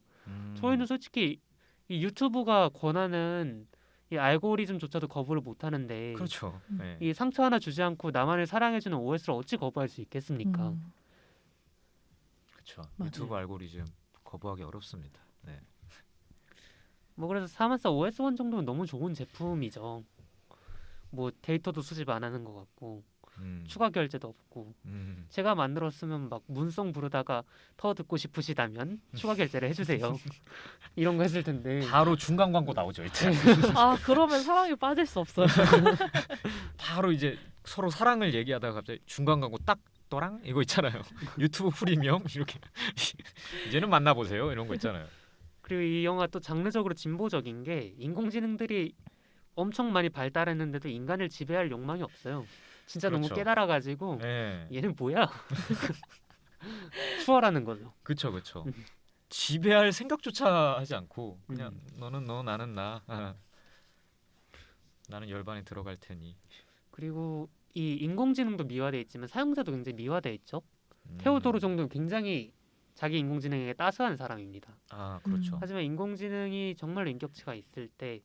저희는 솔직히 이 유튜브가 권하는 이 알고리즘조차도 거부를 못 하는데 그렇죠. 이 상처 하나 주지 않고 나만을 사랑해주는 OS를 어찌 거부할 수 있겠습니까? 그렇죠. 유튜브 알고리즘 거부하기 어렵습니다. 뭐 그래서 사만사 OS1 정도면 너무 좋은 제품이죠. 뭐 데이터도 수집 안 하는 것 같고 추가 결제도 없고 제가 만들었으면 막 문송 부르다가 더 듣고 싶으시다면 추가 결제를 해주세요. 이런 거 했을 텐데 바로 중간 광고 나오죠. 이때. 아 그러면 사랑에 빠질 수 없어요. 바로 이제 서로 사랑을 얘기하다가 갑자기 중간 광고 딱 또랑 이거 있잖아요. 유튜브 프리미엄 이렇게 이제는 만나보세요 이런 거 있잖아요. 그리고 이 영화 또 장르적으로 진보적인 게 인공지능들이 엄청 많이 발달했는데도 인간을 지배할 욕망이 없어요. 진짜 너무 그렇죠. 깨달아가지고 네, 얘는 뭐야? 추월하는 거죠. 그렇죠, 그렇죠. 음. 지배할 생각조차 하지 않고 그냥 음. 너는 너 나는 나 나는 열반에 들어갈 테니. 그리고 이 인공지능도 미화돼 있지만 사용자도 굉장히 미화돼 있죠. 테오도르 정도는 굉장히 자기 인공지능에게 따스한 사람입니다. 아 그렇죠. 하지만 인공지능이 정말로 인격체가 있을 때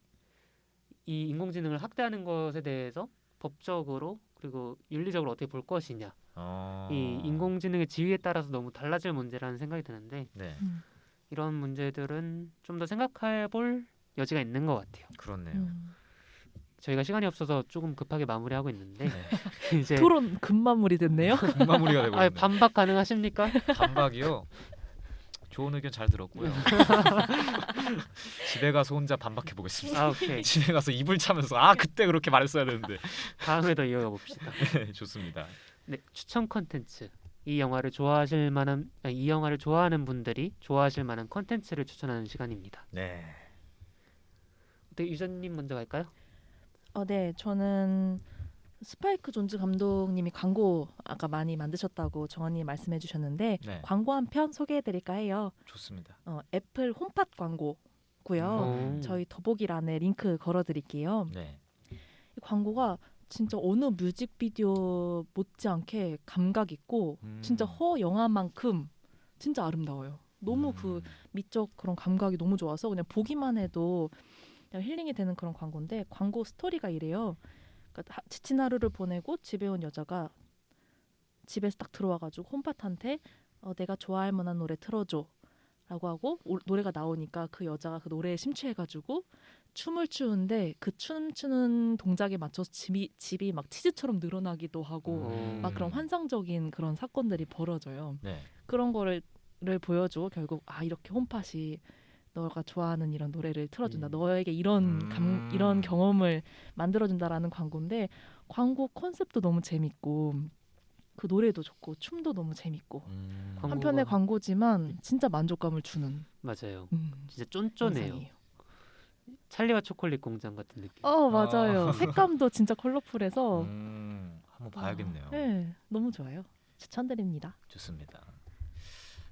이 인공지능을 학대하는 것에 대해서 법적으로 그리고 윤리적으로 어떻게 볼 것이냐 이 인공지능의 지위에 따라서 너무 달라질 문제라는 생각이 드는데 네 이런 문제들은 좀 더 생각해 볼 여지가 있는 것 같아요. 그렇네요. 저희가 시간이 없어서 조금 급하게 마무리하고 있는데 네. 이제 토론 금마무리 됐네요. 마무리가 되고 있네. 반박 가능하십니까? 반박이요. 좋은 의견 잘 들었고요. 집에 가서 혼자 반박해 보겠습니다. 아 오케이. 집에 가서 이불 차면서 아 그때 그렇게 말했어야 되는데. 다음에 더 이어가 봅시다. 네, 좋습니다. 네, 추천 컨텐츠. 이 영화를 좋아하실 만한 이 영화를 좋아하는 분들이 좋아하실 만한 컨텐츠를 추천하는 시간입니다. 네. 네, 유전님 먼저 갈까요? 네, 저는 스파이크 존즈 감독님이 광고 아까 많이 만드셨다고 정원님 말씀해 주셨는데 네. 광고 한 편 소개해드릴까 해요. 좋습니다. 애플 홈팟 광고고요. 저희 더보기란에 링크 걸어드릴게요. 네. 이 광고가 진짜 어느 뮤직비디오 못지않게 감각 있고 진짜 허 영화만큼 진짜 아름다워요. 너무 그 미적 그런 감각이 너무 좋아서 그냥 보기만 해도 그냥 힐링이 되는 그런 광고인데 광고 스토리가 이래요. 그러니까 지친 하루를 보내고 집에 온 여자가 집에서 딱 들어와가지고 홈팟한테 내가 좋아할 만한 노래 틀어줘 라고 하고 노래가 나오니까 그 여자가 그 노래에 심취해가지고 춤을 추는데 그 춤추는 동작에 맞춰서 집이 막 치즈처럼 늘어나기도 하고 막 그런 환상적인 그런 사건들이 벌어져요. 네. 그런 거를 보여주고 결국 이렇게 홈팟이 너가 좋아하는 이런 노래를 틀어준다. 너에게 이런 이런 경험을 만들어준다라는 광고인데 광고 컨셉도 너무 재밌고 그 노래도 좋고 춤도 너무 재밌고 한편의 광고지만 진짜 만족감을 주는 맞아요. 진짜 쫀쫀해요. 영상이에요. 찰리와 초콜릿 공장 같은 느낌. 맞아요. 색감도 진짜 컬러풀해서 한번 봐야겠네요. 네, 너무 좋아요. 추천드립니다. 좋습니다.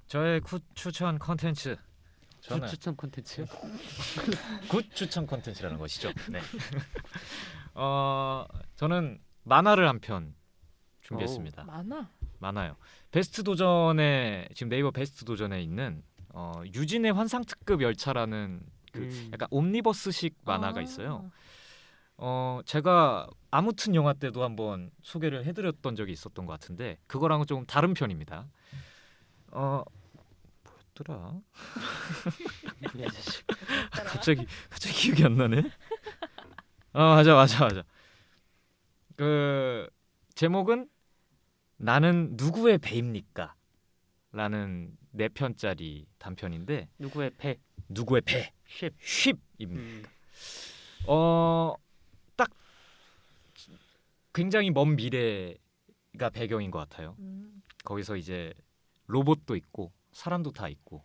저의 추천 컨텐츠. 저는 추천 콘텐츠. 굿 추천 컨텐츠라는 것이죠. 네. 저는 만화를 한 편 준비했습니다. 많아요. 베스트 도전에 지금 네이버 베스트 도전에 있는 유진의 환상 특급 열차라는 그 약간 옴니버스식 만화가 있어요. 제가 아무튼 영화 때도 한번 소개를 해드렸던 적이 있었던 것 같은데 그거랑은 조금 다른 편입니다. 뭐였더라? 갑자기 기억이 안 나네. 맞아. 그 제목은 나는 누구의 배입니까? 라는 4편짜리 단편인데 누구의 배? 누구의 배? 쉽. 쉽입니다. 딱 굉장히 먼 미래가 배경인 것 같아요. 거기서 이제 로봇도 있고 사람도 다 있고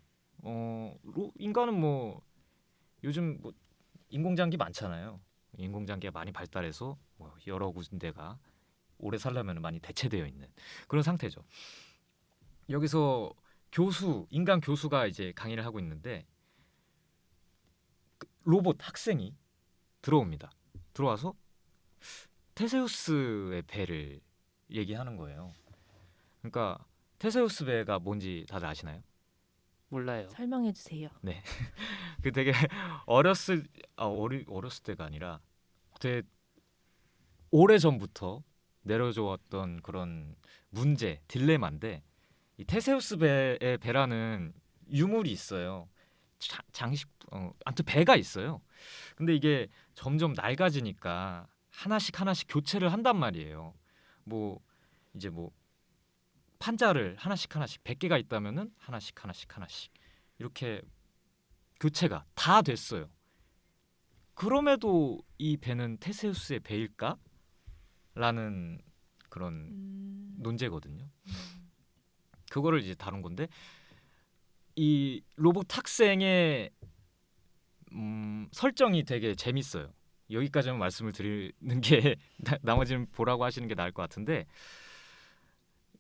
인간은 뭐 요즘 뭐 인공장기 많잖아요. 인공장기가 많이 발달해서 뭐 여러 군데가 오래 살려면 많이 대체되어 있는 그런 상태죠. 여기서 인간 교수가 이제 강의를 하고 있는데 로봇 학생이 들어옵니다. 들어와서 테세우스의 배를 얘기하는 거예요. 그러니까 테세우스 배가 뭔지 다들 아시나요? 몰라요. 설명해 주세요. 네. 그 되게 어렸을 때가 아니라 되게 오래 전부터 내려져 왔던 그런 문제, 딜레마인데 이 테세우스 배의 배라는 유물이 있어요. 장식 아무튼 배가 있어요. 근데 이게 점점 낡아지니까 하나씩 교체를 한단 말이에요. 뭐 이제 뭐 판자를 하나씩 100개가 있다면은 하나씩 이렇게 교체가 다 됐어요. 그럼에도 이 배는 테세우스의 배일까? 라는 그런 논제거든요. 그거를 이제 다룬 건데 이 로봇 탁생의 설정이 되게 재밌어요. 여기까지만 말씀을 드리는 게 나머지는 보라고 하시는 게 나을 것 같은데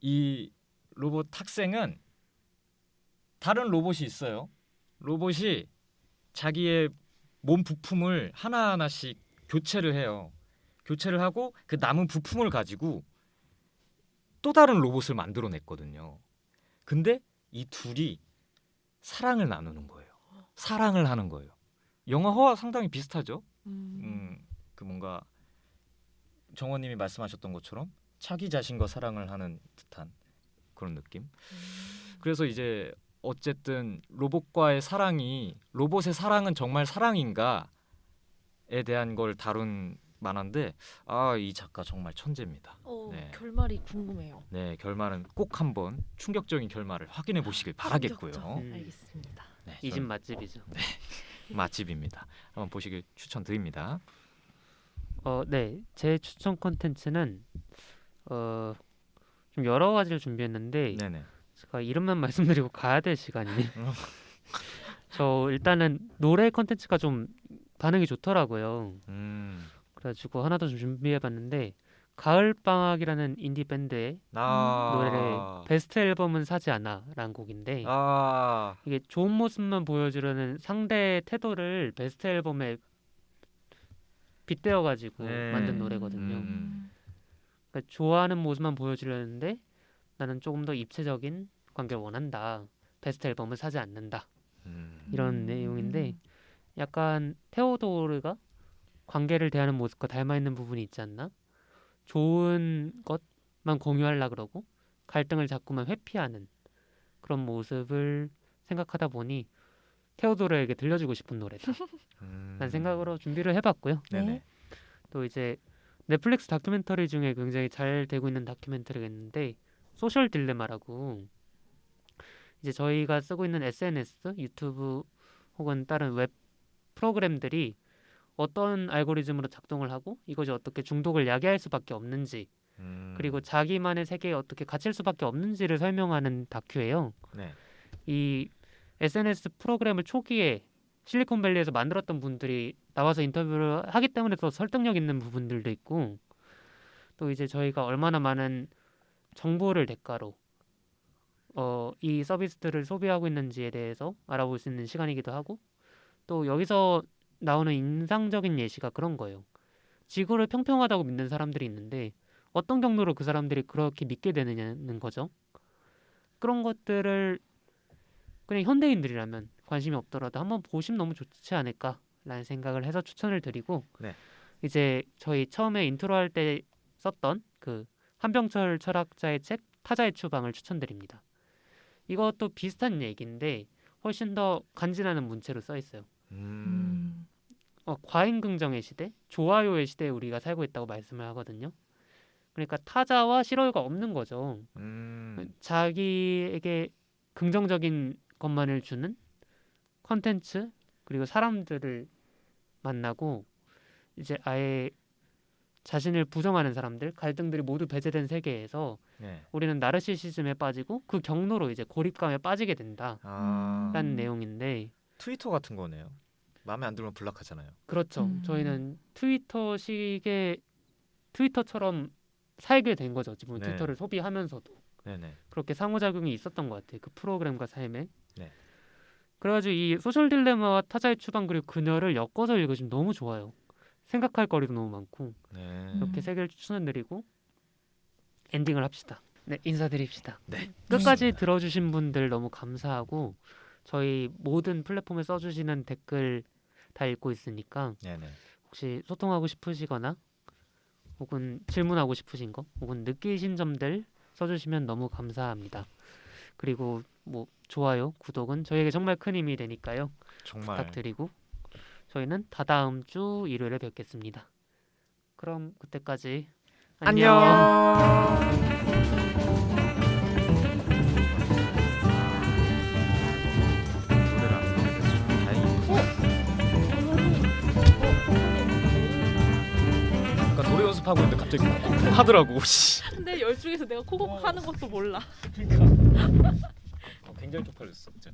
이 로봇 탁생은 다른 로봇이 있어요. 로봇이 자기의 몸 부품을 하나하나씩 교체를 해요. 교체를 하고 그 남은 부품을 가지고 또 다른 로봇을 만들어냈거든요. 근데 이 둘이 사랑을 나누는 거예요. 사랑을 하는 거예요. 영화와 상당히 비슷하죠. 그 뭔가 정원님이 말씀하셨던 것처럼 자기 자신과 사랑을 하는 듯한 그런 느낌. 그래서 이제 어쨌든 로봇과의 사랑이 로봇의 사랑은 정말 사랑인가에 대한 걸 다룬 만한데 이 작가 정말 천재입니다. 네. 결말이 궁금해요. 네, 결말은 꼭 한번 충격적인 결말을 확인해 보시길 바라겠고요. 알겠습니다. 네, 이 집 맛집이죠. 맛집입니다. 한번 보시길 추천드립니다. 네, 제 추천 콘텐츠는 좀 여러 가지를 준비했는데 네네. 제가 이름만 말씀드리고 가야 될 시간이네. 저 일단은 노래 콘텐츠가 좀 반응이 좋더라고요. 그래가지고 하나 더 좀 준비해봤는데 가을방학이라는 인디 밴드의 노래를 베스트 앨범은 사지 않아라는 곡인데 이게 좋은 모습만 보여주려는 상대의 태도를 베스트 앨범에 빗대어가지고 만든 노래거든요. 그러니까 좋아하는 모습만 보여주려는데 나는 조금 더 입체적인 관계를 원한다. 베스트 앨범을 사지 않는다. 이런 내용인데 약간 테오도르가 관계를 대하는 모습과 닮아 있는 부분이 있지 않나? 좋은 것만 공유하려 그러고 갈등을 자꾸만 회피하는 그런 모습을 생각하다 보니 테오도르에게 들려주고 싶은 노래다. 라는 생각으로 준비를 해봤고요. 네네. 또 이제 넷플릭스 다큐멘터리 중에 굉장히 잘 되고 있는 다큐멘터리가 있는데 소셜 딜레마라고 이제 저희가 쓰고 있는 SNS, 유튜브 혹은 다른 웹 프로그램들이 어떤 알고리즘으로 작동을 하고 이것이 어떻게 중독을 야기할 수밖에 없는지 그리고 자기만의 세계에 어떻게 갇힐 수밖에 없는지를 설명하는 다큐예요. 네. 이 SNS 프로그램을 초기에 실리콘밸리에서 만들었던 분들이 나와서 인터뷰를 하기 때문에 더 설득력 있는 부분들도 있고 또 이제 저희가 얼마나 많은 정보를 대가로 이 서비스들을 소비하고 있는지에 대해서 알아볼 수 있는 시간이기도 하고 또 여기서 나오는 인상적인 예시가 그런 거예요. 지구를 평평하다고 믿는 사람들이 있는데 어떤 경로로 그 사람들이 그렇게 믿게 되느냐는 거죠. 그런 것들을 그냥 현대인들이라면 관심이 없더라도 한번 보시면 너무 좋지 않을까라는 생각을 해서 추천을 드리고 네. 이제 저희 처음에 인트로 할 때 썼던 그 한병철 철학자의 책 타자의 추방을 추천드립니다. 이것도 비슷한 얘기인데 훨씬 더 간지나는 문체로 써 있어요. 과잉 긍정의 시대, 좋아요의 시대에 우리가 살고 있다고 말씀을 하거든요. 그러니까 타자와 실효가 없는 거죠. 자기에게 긍정적인 것만을 주는 컨텐츠 그리고 사람들을 만나고 이제 아예 자신을 부정하는 사람들, 갈등들이 모두 배제된 세계에서 네. 우리는 나르시시즘에 빠지고 그 경로로 이제 고립감에 빠지게 된다라는 내용인데 트위터 같은 거네요. 마음에 안 들면 블락하잖아요. 그렇죠. 저희는 트위터식의 트위터처럼 살게 된 거죠. 지금 네. 트위터를 소비하면서도 네네. 그렇게 상호작용이 있었던 것 같아요. 그 프로그램과 삶에. 네. 그래가지고 이 소셜 딜레마와 타자의 추방 그리고 그녀를 엮어서 읽으시면 너무 좋아요. 생각할 거리도 너무 많고 네. 이렇게 세 개를 추천드리고 엔딩을 합시다. 네, 인사드립시다. 네. 끝까지 좋습니다. 들어주신 분들 너무 감사하고 저희 모든 플랫폼에 써주시는 댓글 다 읽고 있으니까 네네. 혹시 소통하고 싶으시거나 혹은 질문하고 싶으신 거 혹은 느끼신 점들 써주시면 너무 감사합니다. 그리고 뭐 좋아요, 구독은 저희에게 정말 큰 힘이 되니까요. 정말 부탁드리고 저희는 다다음 주 일요일에 뵙겠습니다. 그럼 그때까지 노래를 안 부르게 돼서 좀 다행이네요. 그러니까 노래 연습하고 있는데 갑자기 하더라고. 씨. 근데 열중해서 내가 코곡 하는 것도 몰라. 굉장히 쪽팔렸어 진짜.